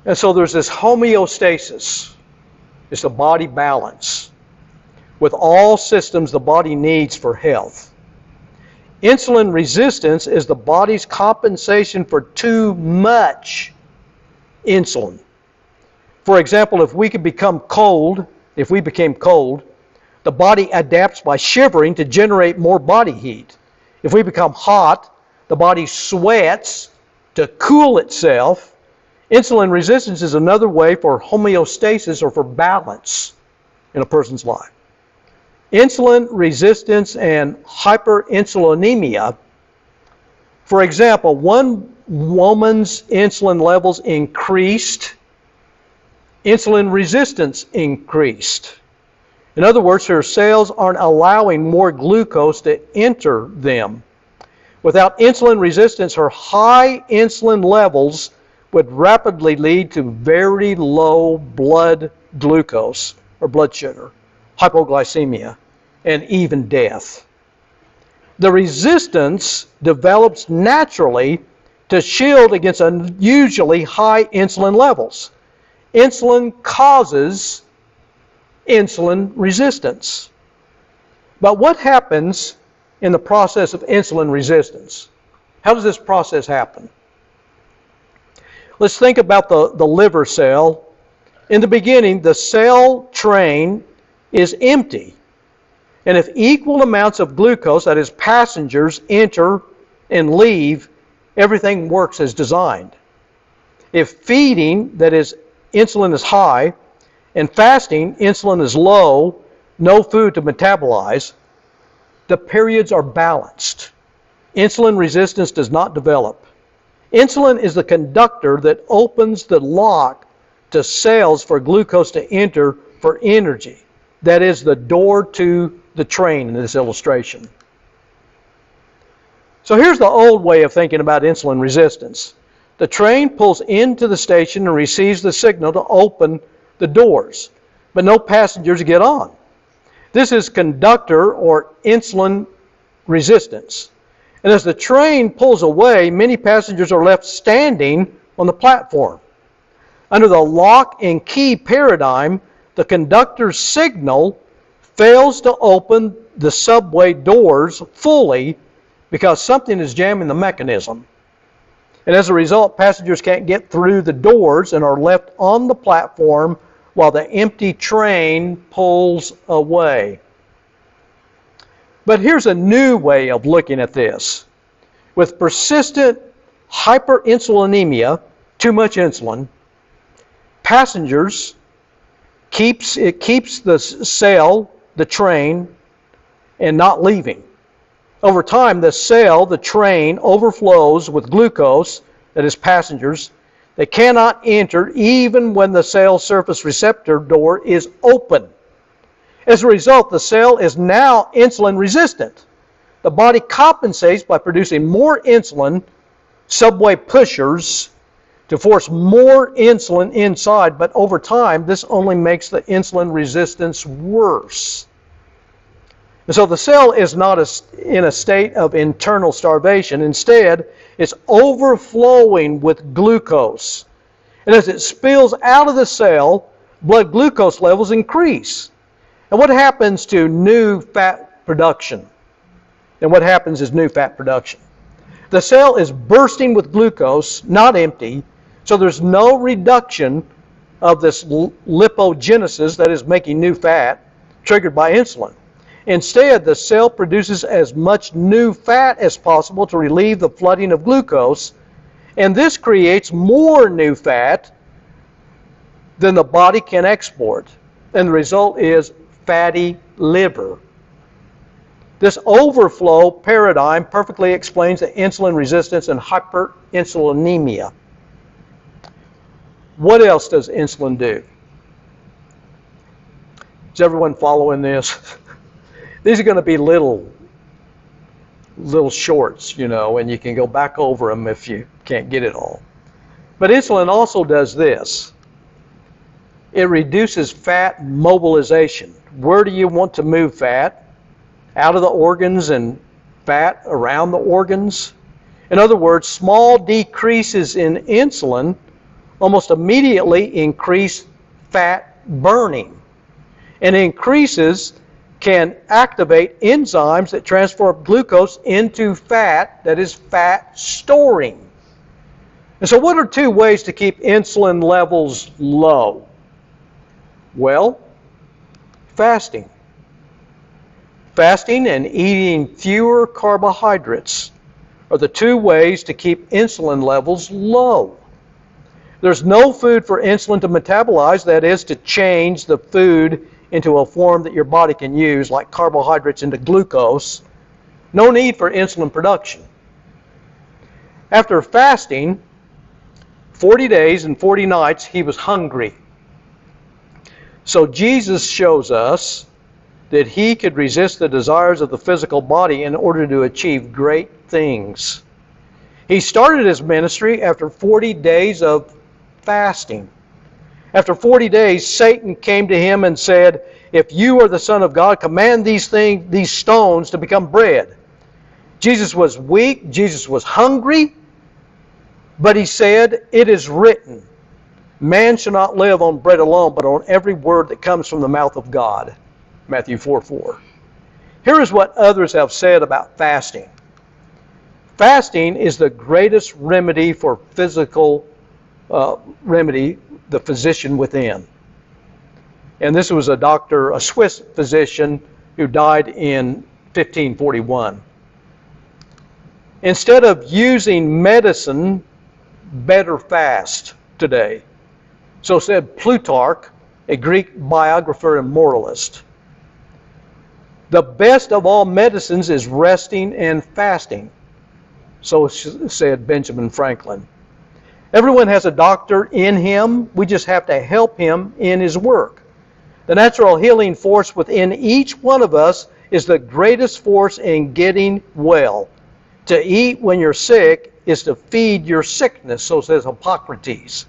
And so there's this homeostasis. It's the body balance with all systems the body needs for health. Insulin resistance is the body's compensation for too much insulin. For example, if we became cold, the body adapts by shivering to generate more body heat. If we become hot, the body sweats to cool itself. Insulin resistance is another way for homeostasis or for balance in a person's life. Insulin resistance and hyperinsulinemia. For example, one woman's insulin levels increased, insulin resistance increased. In other words, her cells aren't allowing more glucose to enter them. Without insulin resistance, her high insulin levels would rapidly lead to very low blood glucose or blood sugar, hypoglycemia, and even death. The resistance develops naturally to shield against unusually high insulin levels. Insulin causes insulin resistance. But what happens in the process of insulin resistance? How does this process happen? Let's think about the liver cell. In the beginning, the cell train is empty. And if equal amounts of glucose, that is passengers, enter and leave, everything works as designed. If feeding, that is insulin is high, In fasting, insulin is low, no food to metabolize. The periods are balanced. Insulin resistance does not develop. Insulin is the conductor that opens the lock to cells for glucose to enter for energy. That is the door to the train in this illustration. So here's the old way of thinking about insulin resistance. The train pulls into the station and receives the signal to open the doors, but no passengers get on. This is conductor or insulin resistance. And as the train pulls away, many passengers are left standing on the platform. Under the lock and key paradigm, the conductor's signal fails to open the subway doors fully because something is jamming the mechanism. And as a result, passengers can't get through the doors and are left on the platform while the empty train pulls away. But here's a new way of looking at this. With persistent hyperinsulinemia, too much insulin, passengers keeps the cell, the train, and not leaving. Over time, the cell, the train, overflows with glucose, that is passengers. They cannot enter even when the cell surface receptor door is open. As a result, the cell is now insulin resistant. The body compensates by producing more insulin, subway pushers, to force more insulin inside, but over time, this only makes the insulin resistance worse. And so the cell is not in a state of internal starvation. Instead, it's overflowing with glucose. And as it spills out of the cell, blood glucose levels increase. And what happens to new fat production? And what happens is new fat production. The cell is bursting with glucose, not empty, so there's no reduction of this lipogenesis, that is making new fat, triggered by insulin. Instead, the cell produces as much new fat as possible to relieve the flooding of glucose, and this creates more new fat than the body can export. And the result is fatty liver. This overflow paradigm perfectly explains the insulin resistance and hyperinsulinemia. What else does insulin do? Is everyone following this? These are going to be little shorts, and you can go back over them if you can't get it all. But insulin also does this. It reduces fat mobilization. Where do you want to move fat? Out of the organs and fat around the organs? In other words, small decreases in insulin almost immediately increase fat burning. And increases can activate enzymes that transform glucose into fat, that is fat storing. And so what are two ways to keep insulin levels low? Well, fasting. Fasting and eating fewer carbohydrates are the two ways to keep insulin levels low. There's no food for insulin to metabolize, that is, to change the food into a form that your body can use, like carbohydrates into glucose. No need for insulin production. After fasting 40 days and 40 nights, he was hungry. So Jesus shows us that he could resist the desires of the physical body in order to achieve great things. He started his ministry after 40 days of fasting. After 40 days, Satan came to him and said, "If you are the Son of God, command these stones to become bread." Jesus was weak, Jesus was hungry, but he said, "It is written, man shall not live on bread alone, but on every word that comes from the mouth of God." Matthew 4:4. Here is what others have said about fasting. Fasting is the greatest remedy for physical remedy, the physician within. And this was a Swiss physician who died in 1541. Instead of using medicine, better fast today. So said Plutarch a Greek biographer and moralist. The best of all medicines is resting and fasting, so said Benjamin Franklin. Everyone has a doctor in him. We just have to help him in his work. The natural healing force within each one of us is the greatest force in getting well. To eat when you're sick is to feed your sickness, so says Hippocrates.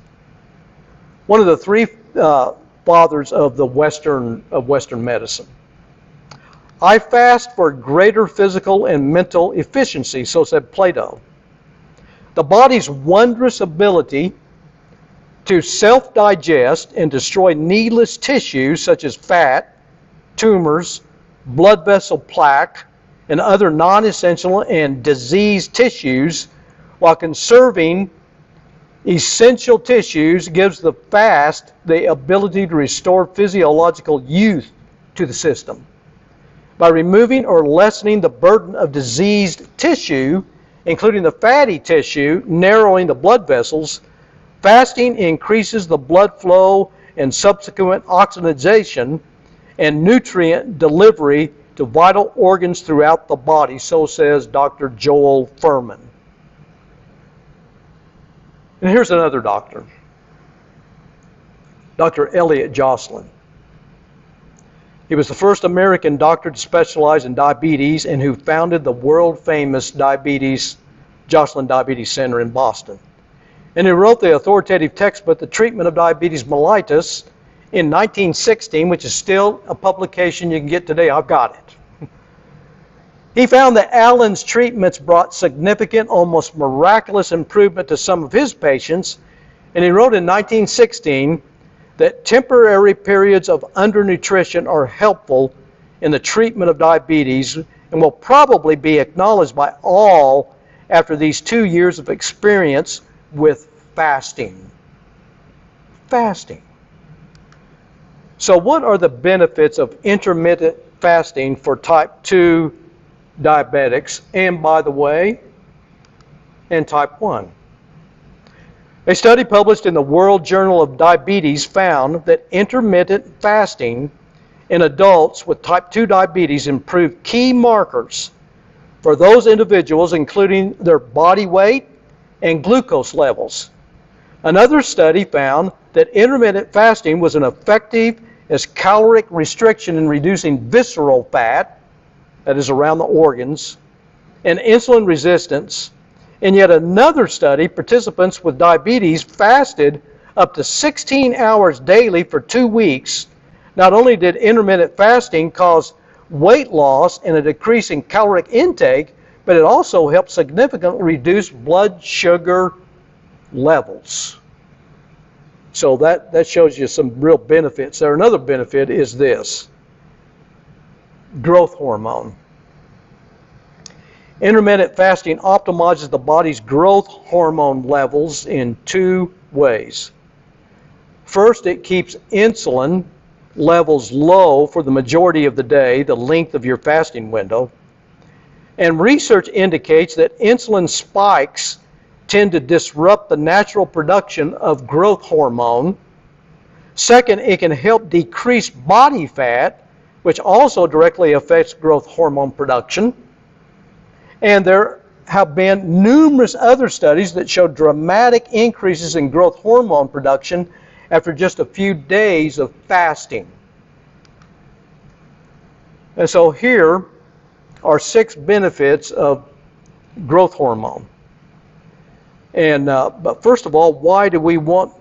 One of the three fathers of the Western medicine. I fast for greater physical and mental efficiency, so said Plato. The body's wondrous ability to self-digest and destroy needless tissues such as fat, tumors, blood vessel plaque, and other non-essential and diseased tissues, while conserving essential tissues, gives the fast the ability to restore physiological youth to the system. By removing or lessening the burden of diseased tissue, including the fatty tissue, narrowing the blood vessels, fasting increases the blood flow and subsequent oxygenation and nutrient delivery to vital organs throughout the body, so says Dr. Joel Fuhrman. And here's another doctor, Dr. Elliot Joslin. He was the first American doctor to specialize in diabetes and who founded the world-famous Joslin Diabetes Center in Boston. And he wrote the authoritative textbook, The Treatment of Diabetes Mellitus, in 1916, which is still a publication you can get today. I've got it. He found that Allen's treatments brought significant, almost miraculous improvement to some of his patients, and he wrote in 1916 that temporary periods of undernutrition are helpful in the treatment of diabetes and will probably be acknowledged by all after these 2 years of experience with fasting. Fasting. So what are the benefits of intermittent fasting for type 2 diabetics and, by the way, and type 1? A study published in the World Journal of Diabetes found that intermittent fasting in adults with type 2 diabetes improved key markers for those individuals, including their body weight and glucose levels. Another study found that intermittent fasting was an effective as caloric restriction in reducing visceral fat, that is around the organs, and insulin resistance. In yet another study, participants with diabetes fasted up to 16 hours daily for 2 weeks. Not only did intermittent fasting cause weight loss and a decrease in caloric intake, but it also helped significantly reduce blood sugar levels. So that shows you some real benefits there. Another benefit is this: growth hormone. Intermittent fasting optimizes the body's growth hormone levels in 2 ways. First, it keeps insulin levels low for the majority of the day, the length of your fasting window. And research indicates that insulin spikes tend to disrupt the natural production of growth hormone. Second, it can help decrease body fat, which also directly affects growth hormone production. And there have been numerous other studies that show dramatic increases in growth hormone production after just a few days of fasting. And so here are 6 benefits of growth hormone. And but first of all, why do we want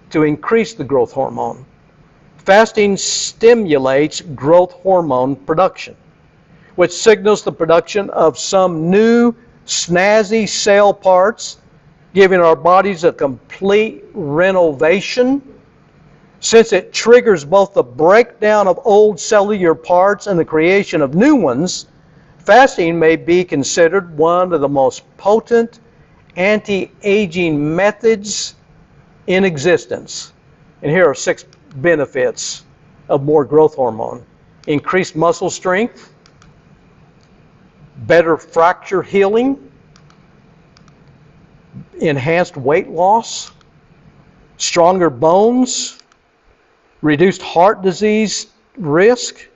to increase the growth hormone? Fasting stimulates growth hormone production, which signals the production of some new snazzy cell parts, giving our bodies a complete renovation. Since it triggers both the breakdown of old cellular parts and the creation of new ones, fasting may be considered one of the most potent anti-aging methods in existence. And here are 6 benefits of more growth hormone: increased muscle strength, better fracture healing, enhanced weight loss, stronger bones, reduced heart disease risk,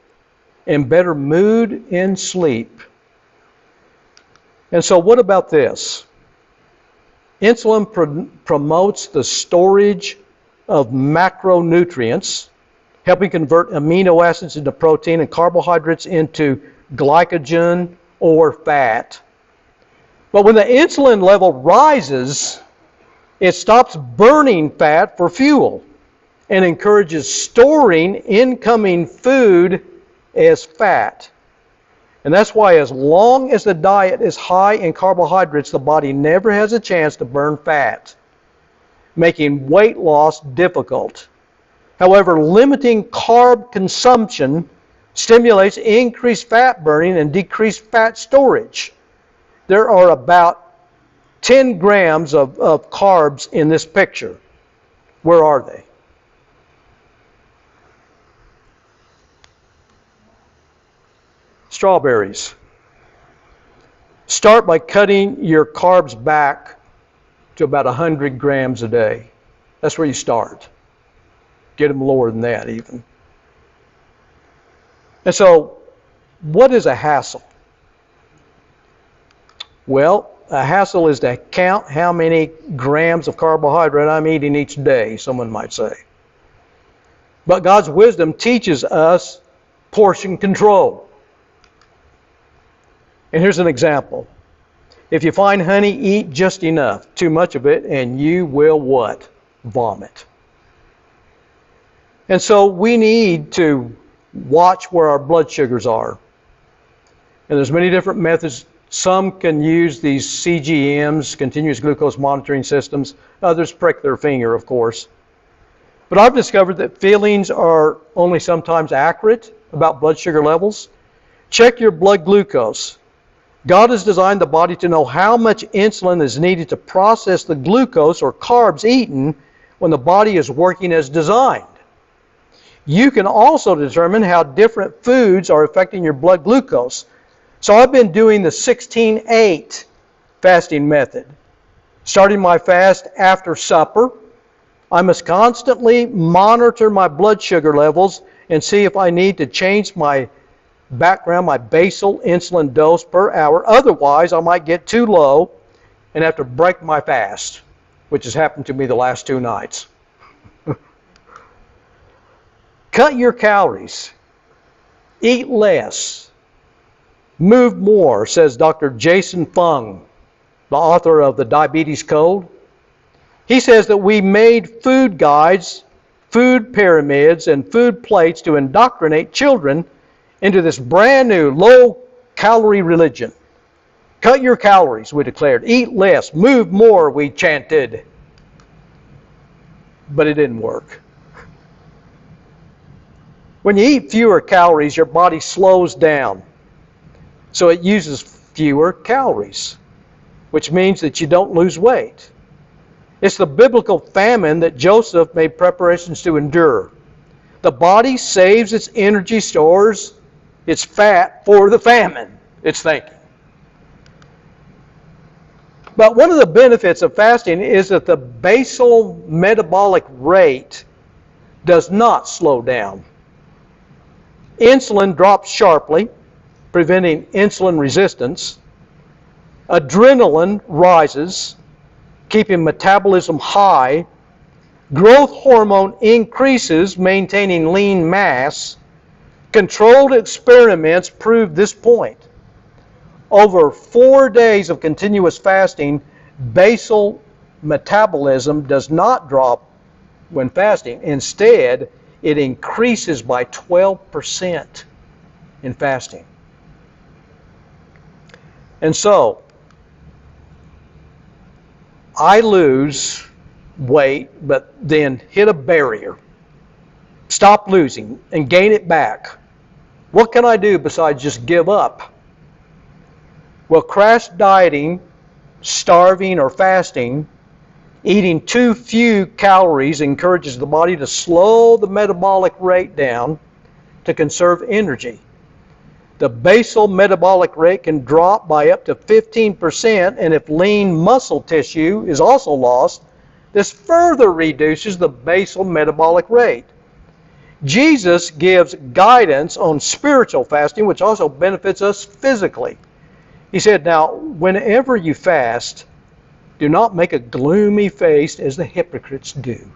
and better mood and sleep. And so what about this? Insulin promotes the storage of macronutrients, helping convert amino acids into protein and carbohydrates into glycogen or fat. But when the insulin level rises, it stops burning fat for fuel and encourages storing incoming food as fat. And that's why as long as the diet is high in carbohydrates, the body never has a chance to burn fat, making weight loss difficult. However, limiting carb consumption stimulates increased fat burning and decreased fat storage. There are about 10 grams of carbs in this picture. Where are they? Strawberries. Start by cutting your carbs back to about 100 grams a day. That's where you start. Get them lower than that even. And so, what is a hassle? Well, a hassle is to count how many grams of carbohydrate I'm eating each day, someone might say. But God's wisdom teaches us portion control. And here's an example. If you find honey, eat just enough, too much of it, and you will what? Vomit. And so we need to watch where our blood sugars are. And there's many different methods. Some can use these CGMs, continuous glucose monitoring systems. Others prick their finger, of course. But I've discovered that feelings are only sometimes accurate about blood sugar levels. Check your blood glucose. God has designed the body to know how much insulin is needed to process the glucose or carbs eaten when the body is working as designed. You can also determine how different foods are affecting your blood glucose. So I've been doing the 16-8 fasting method. Starting my fast after supper, I must constantly monitor my blood sugar levels and see if I need to change my basal insulin dose per hour. Otherwise, I might get too low and have to break my fast, which has happened to me the last 2 nights. Cut your calories. Eat less. Move more, says Dr. Jason Fung, the author of The Diabetes Code. He says that we made food guides, food pyramids, and food plates to indoctrinate children into this brand new low-calorie religion. Cut your calories, we declared. Eat less. Move more, we chanted. But it didn't work. When you eat fewer calories, your body slows down. So it uses fewer calories, which means that you don't lose weight. It's the biblical famine that Joseph made preparations to endure. The body saves its energy stores, its fat for the famine, it's thinking. But one of the benefits of fasting is that the basal metabolic rate does not slow down. Insulin drops sharply, preventing insulin resistance. Adrenaline rises, keeping metabolism high. Growth hormone increases, maintaining lean mass. Controlled experiments prove this point. Over 4 days of continuous fasting, basal metabolism does not drop when fasting. Instead, it increases by 12% in fasting. And so, I lose weight, but then hit a barrier. Stop losing and gain it back. What can I do besides just give up? Well, crash dieting, starving, or fasting, eating too few calories encourages the body to slow the metabolic rate down to conserve energy. The basal metabolic rate can drop by up to 15%, and if lean muscle tissue is also lost, this further reduces the basal metabolic rate. Jesus gives guidance on spiritual fasting, which also benefits us physically. He said, now, whenever you fast, do not make a gloomy face as the hypocrites do.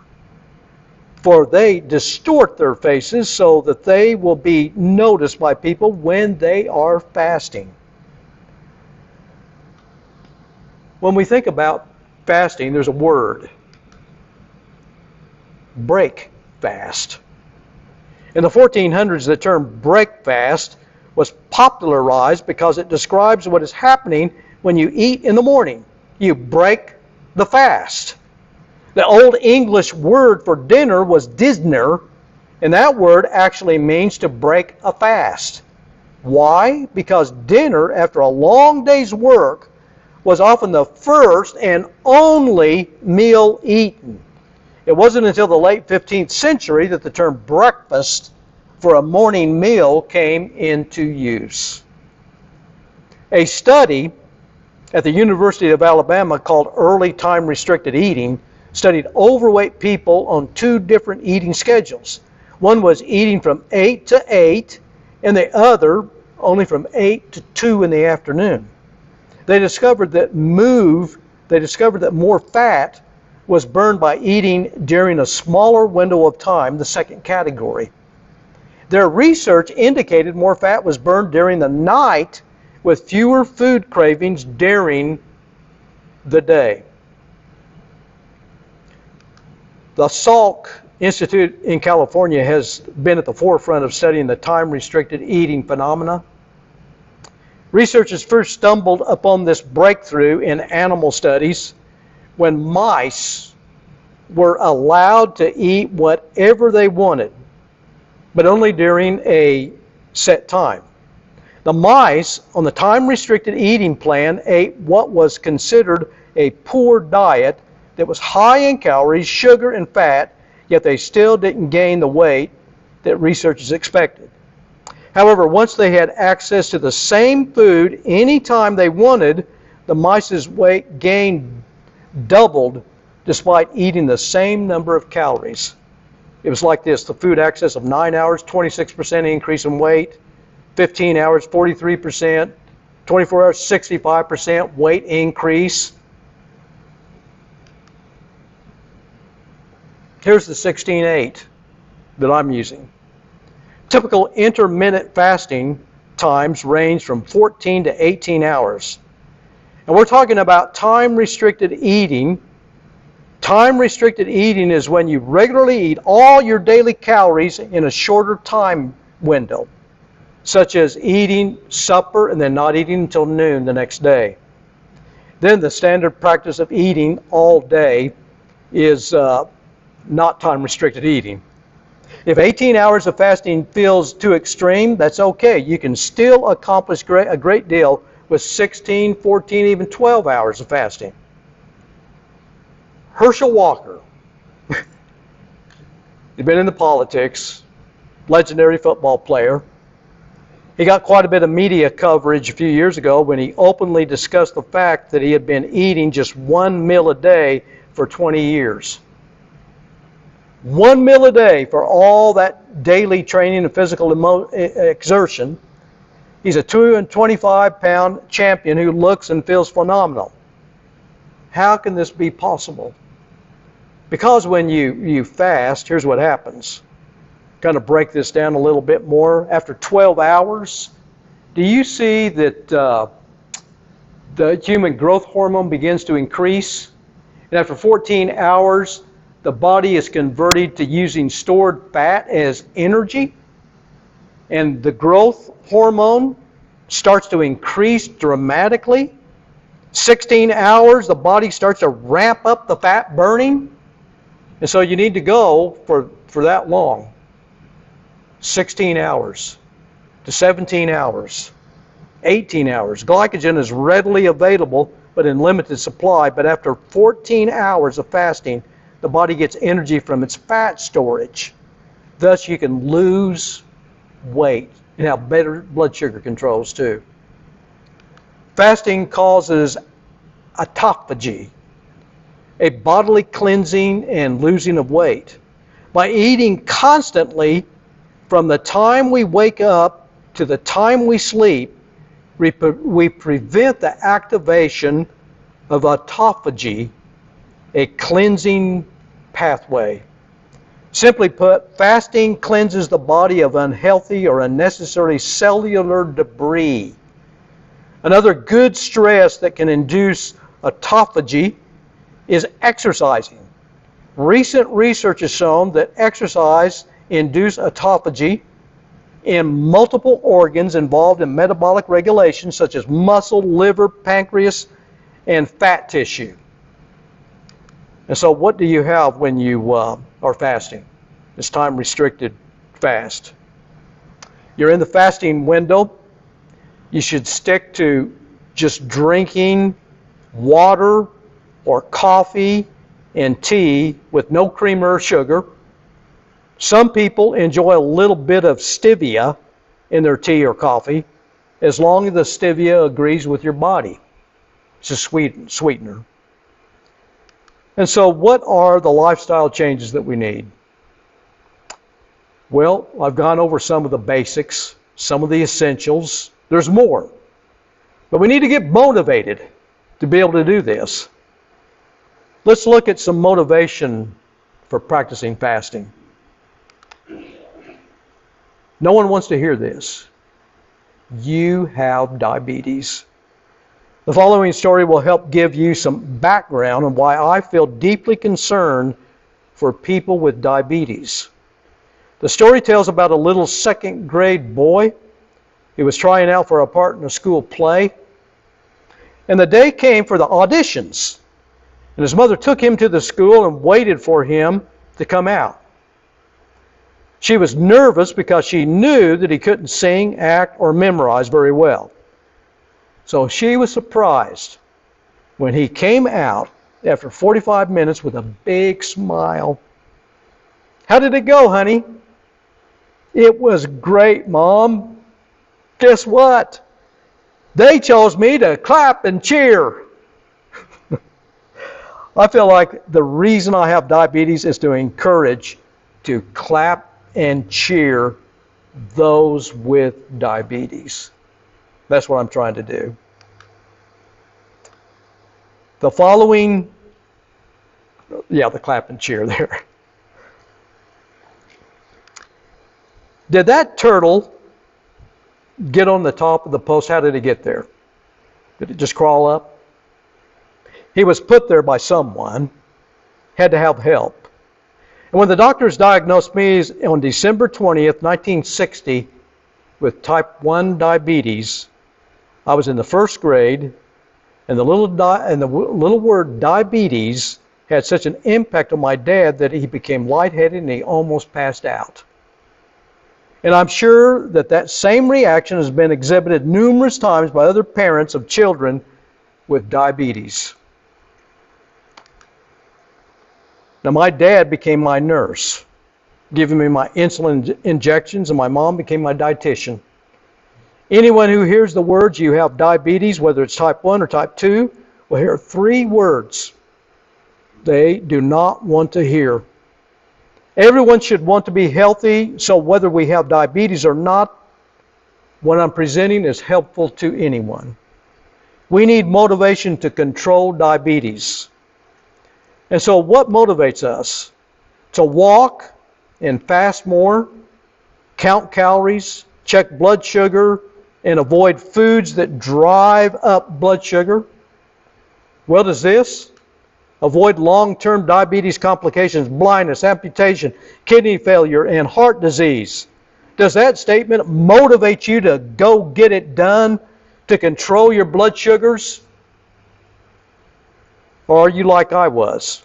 For they distort their faces so that they will be noticed by people when they are fasting. When we think about fasting, there's a word. Break fast. In the 1400s, the term break fast was popularized because it describes what is happening when you eat in the morning. You break the fast. The Old English word for dinner was disner, and that word actually means to break a fast. Why? Because dinner, after a long day's work, was often the first and only meal eaten. It wasn't until the late 15th century that the term breakfast for a morning meal came into use. A study at the University of Alabama called Early Time Restricted Eating studied overweight people on two different eating schedules. One was eating from 8 to 8, and the other only from 8 to 2 in the afternoon. They discovered that more fat was burned by eating during a smaller window of time, the second category. Their research indicated more fat was burned during the night with fewer food cravings during the day. The Salk Institute in California has been at the forefront of studying the time-restricted eating phenomena. Researchers first stumbled upon this breakthrough in animal studies when mice were allowed to eat whatever they wanted, but only during a set time. The mice on the time-restricted eating plan ate what was considered a poor diet that was high in calories, sugar, and fat, yet they still didn't gain the weight that researchers expected. However, once they had access to the same food anytime they wanted, the mice's weight gain doubled despite eating the same number of calories. It was like this: the food access of 9 hours, 26% increase in weight; 15 hours, 43%; 24 hours, 65% weight increase. Here's the 16-8 that I'm using. Typical intermittent fasting times range from 14 to 18 hours. And we're talking about time-restricted eating. Time-restricted eating is when you regularly eat all your daily calories in a shorter time window, such as eating supper and then not eating until noon the next day. Then the standard practice of eating all day is not time-restricted eating. If 18 hours of fasting feels too extreme, that's okay. You can still accomplish a great deal with 16, 14, even 12 hours of fasting. Herschel Walker, he'd been in the politics, legendary football player. He got quite a bit of media coverage a few years ago when he openly discussed the fact that he had been eating just one meal a day for 20 years. One meal a day for all that daily training and physical exertion. He's a 225-pound champion who looks and feels phenomenal. How can this be possible? Because when you fast, here's what happens. Kind of break this down a little bit more. After 12 hours, do you see that the human growth hormone begins to increase? And after 14 hours, the body is converted to using stored fat as energy. And the growth hormone starts to increase dramatically. 16 hours, the body starts to ramp up the fat burning. And so you need to go for that long. 16 hours to 17 hours, 18 hours. Glycogen is readily available, but in limited supply. But after 14 hours of fasting, the body gets energy from its fat storage. Thus, you can lose weight and have better blood sugar controls too. Fasting causes autophagy, a bodily cleansing and losing of weight. By eating constantly, from the time we wake up to the time we sleep, we prevent the activation of autophagy, a cleansing pathway. Simply put, fasting cleanses the body of unhealthy or unnecessary cellular debris. Another good stress that can induce autophagy is exercising. Recent research has shown that exercise induces autophagy in multiple organs involved in metabolic regulation, such as muscle, liver, pancreas, and fat tissue. And so what do you have when you are fasting? It's time-restricted fast. You're in the fasting window. You should stick to just drinking water or coffee and tea with no cream or sugar. Some people enjoy a little bit of stevia in their tea or coffee, as long as the stevia agrees with your body. It's a sweetener. And so what are the lifestyle changes that we need? Well, I've gone over some of the basics, some of the essentials. There's more. But we need to get motivated to be able to do this. Let's look at some motivation for practicing fasting. No one wants to hear this. You have diabetes. The following story will help give you some background on why I feel deeply concerned for people with diabetes. The story tells about a little second grade boy. He was trying out for a part in a school play. And the day came for the auditions. And his mother took him to the school and waited for him to come out. She was nervous because she knew that he couldn't sing, act, or memorize very well. So she was surprised when he came out after 45 minutes with a big smile. How did it go, honey? It was great, Mom. Guess what? They chose me to clap and cheer. I feel like the reason I have diabetes is to encourage to clap and cheer those with diabetes. That's what I'm trying to do. The following, the clap and cheer there. Did that turtle get on the top of the post? How did it get there? Did it just crawl up? He was put there by someone, had to have help. And when the doctors diagnosed me on December 20th, 1960, with type 1 diabetes, I was in the first grade, and the little word diabetes had such an impact on my dad that he became lightheaded and he almost passed out. And I'm sure that that same reaction has been exhibited numerous times by other parents of children with diabetes. Now, my dad became my nurse, giving me my insulin injections, and my mom became my dietitian. Anyone who hears the words, you have diabetes, whether it's type 1 or type 2, will hear 3 words they do not want to hear. Everyone should want to be healthy, so whether we have diabetes or not, what I'm presenting is helpful to anyone. We need motivation to control diabetes. And so what motivates us? To walk and fast more, count calories, check blood sugar, and avoid foods that drive up blood sugar? Well, does this? Avoid long-term diabetes complications, blindness, amputation, kidney failure, and heart disease. Does that statement motivate you to go get it done, to control your blood sugars? Or are you like I was,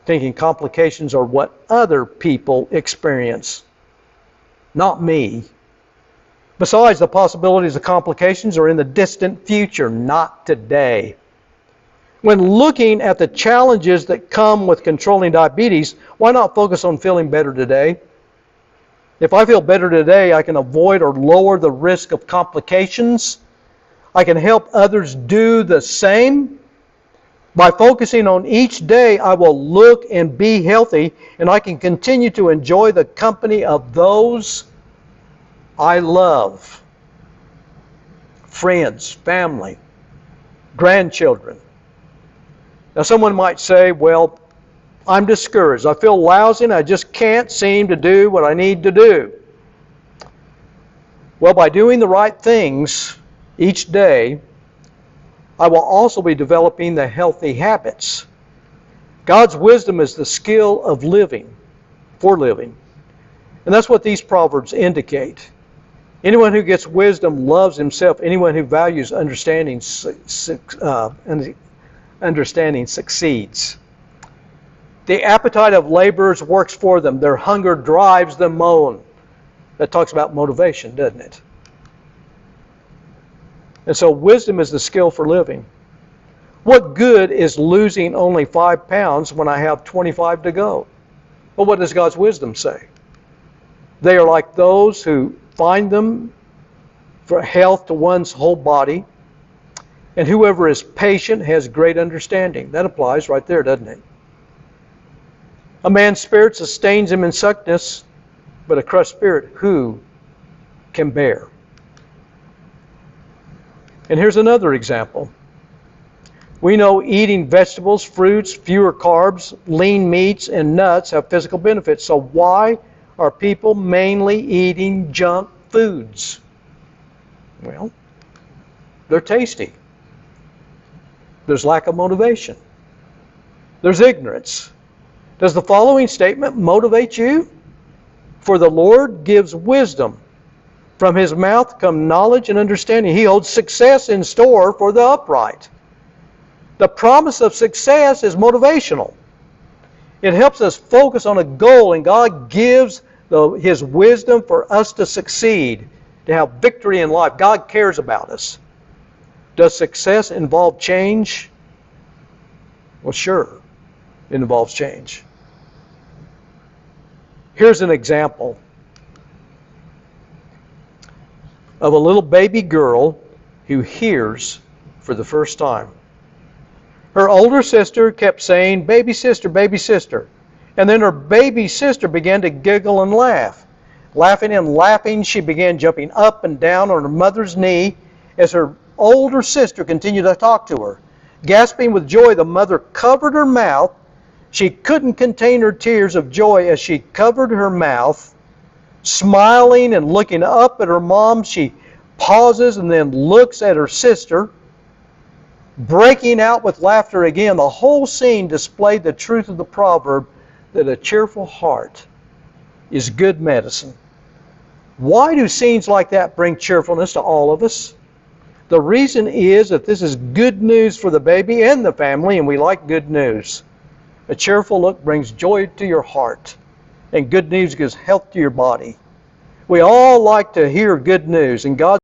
thinking complications are what other people experience, not me? Besides, the possibilities of complications are in the distant future, not today. When looking at the challenges that come with controlling diabetes, why not focus on feeling better today? If I feel better today, I can avoid or lower the risk of complications. I can help others do the same. By focusing on each day, I will look and be healthy, and I can continue to enjoy the company of those I love, friends, family, grandchildren. Now someone might say, well, I'm discouraged. I feel lousy and I just can't seem to do what I need to do. Well, by doing the right things each day, I will also be developing the healthy habits. God's wisdom is the skill of living, for living. And that's what these Proverbs indicate. Anyone who gets wisdom loves himself. Anyone who values understanding succeeds. The appetite of laborers works for them. Their hunger drives them on. That talks about motivation, doesn't it? And so wisdom is the skill for living. What good is losing only 5 pounds when I have 25 to go? Well, what does God's wisdom say? They are like those who find them for health to one's whole body, and whoever is patient has great understanding. That applies right there, doesn't it? A man's spirit sustains him in sickness, but a crushed spirit who can bear? And here's another example. We know eating vegetables, fruits, fewer carbs, lean meats, and nuts have physical benefits. So why are people mainly eating junk foods? Well, they're tasty. There's lack of motivation. There's ignorance. Does the following statement motivate you? For the Lord gives wisdom. From his mouth come knowledge and understanding. He holds success in store for the upright. The promise of success is motivational. It helps us focus on a goal, and God gives his wisdom for us to succeed, to have victory in life. God cares about us. Does success involve change? Well, sure, it involves change. Here's an example of a little baby girl who hears for the first time. Her older sister kept saying, baby sister, baby sister. And then her baby sister began to giggle and laugh. Laughing and laughing, she began jumping up and down on her mother's knee as her older sister continued to talk to her. Gasping with joy, the mother covered her mouth. She couldn't contain her tears of joy as she covered her mouth. Smiling and looking up at her mom, she pauses and then looks at her sister. Breaking out with laughter again, the whole scene displayed the truth of the proverb that a cheerful heart is good medicine. Why do scenes like that bring cheerfulness to all of us? The reason is that this is good news for the baby and the family, and we like good news. A cheerful look brings joy to your heart, and good news gives health to your body. We all like to hear good news, and God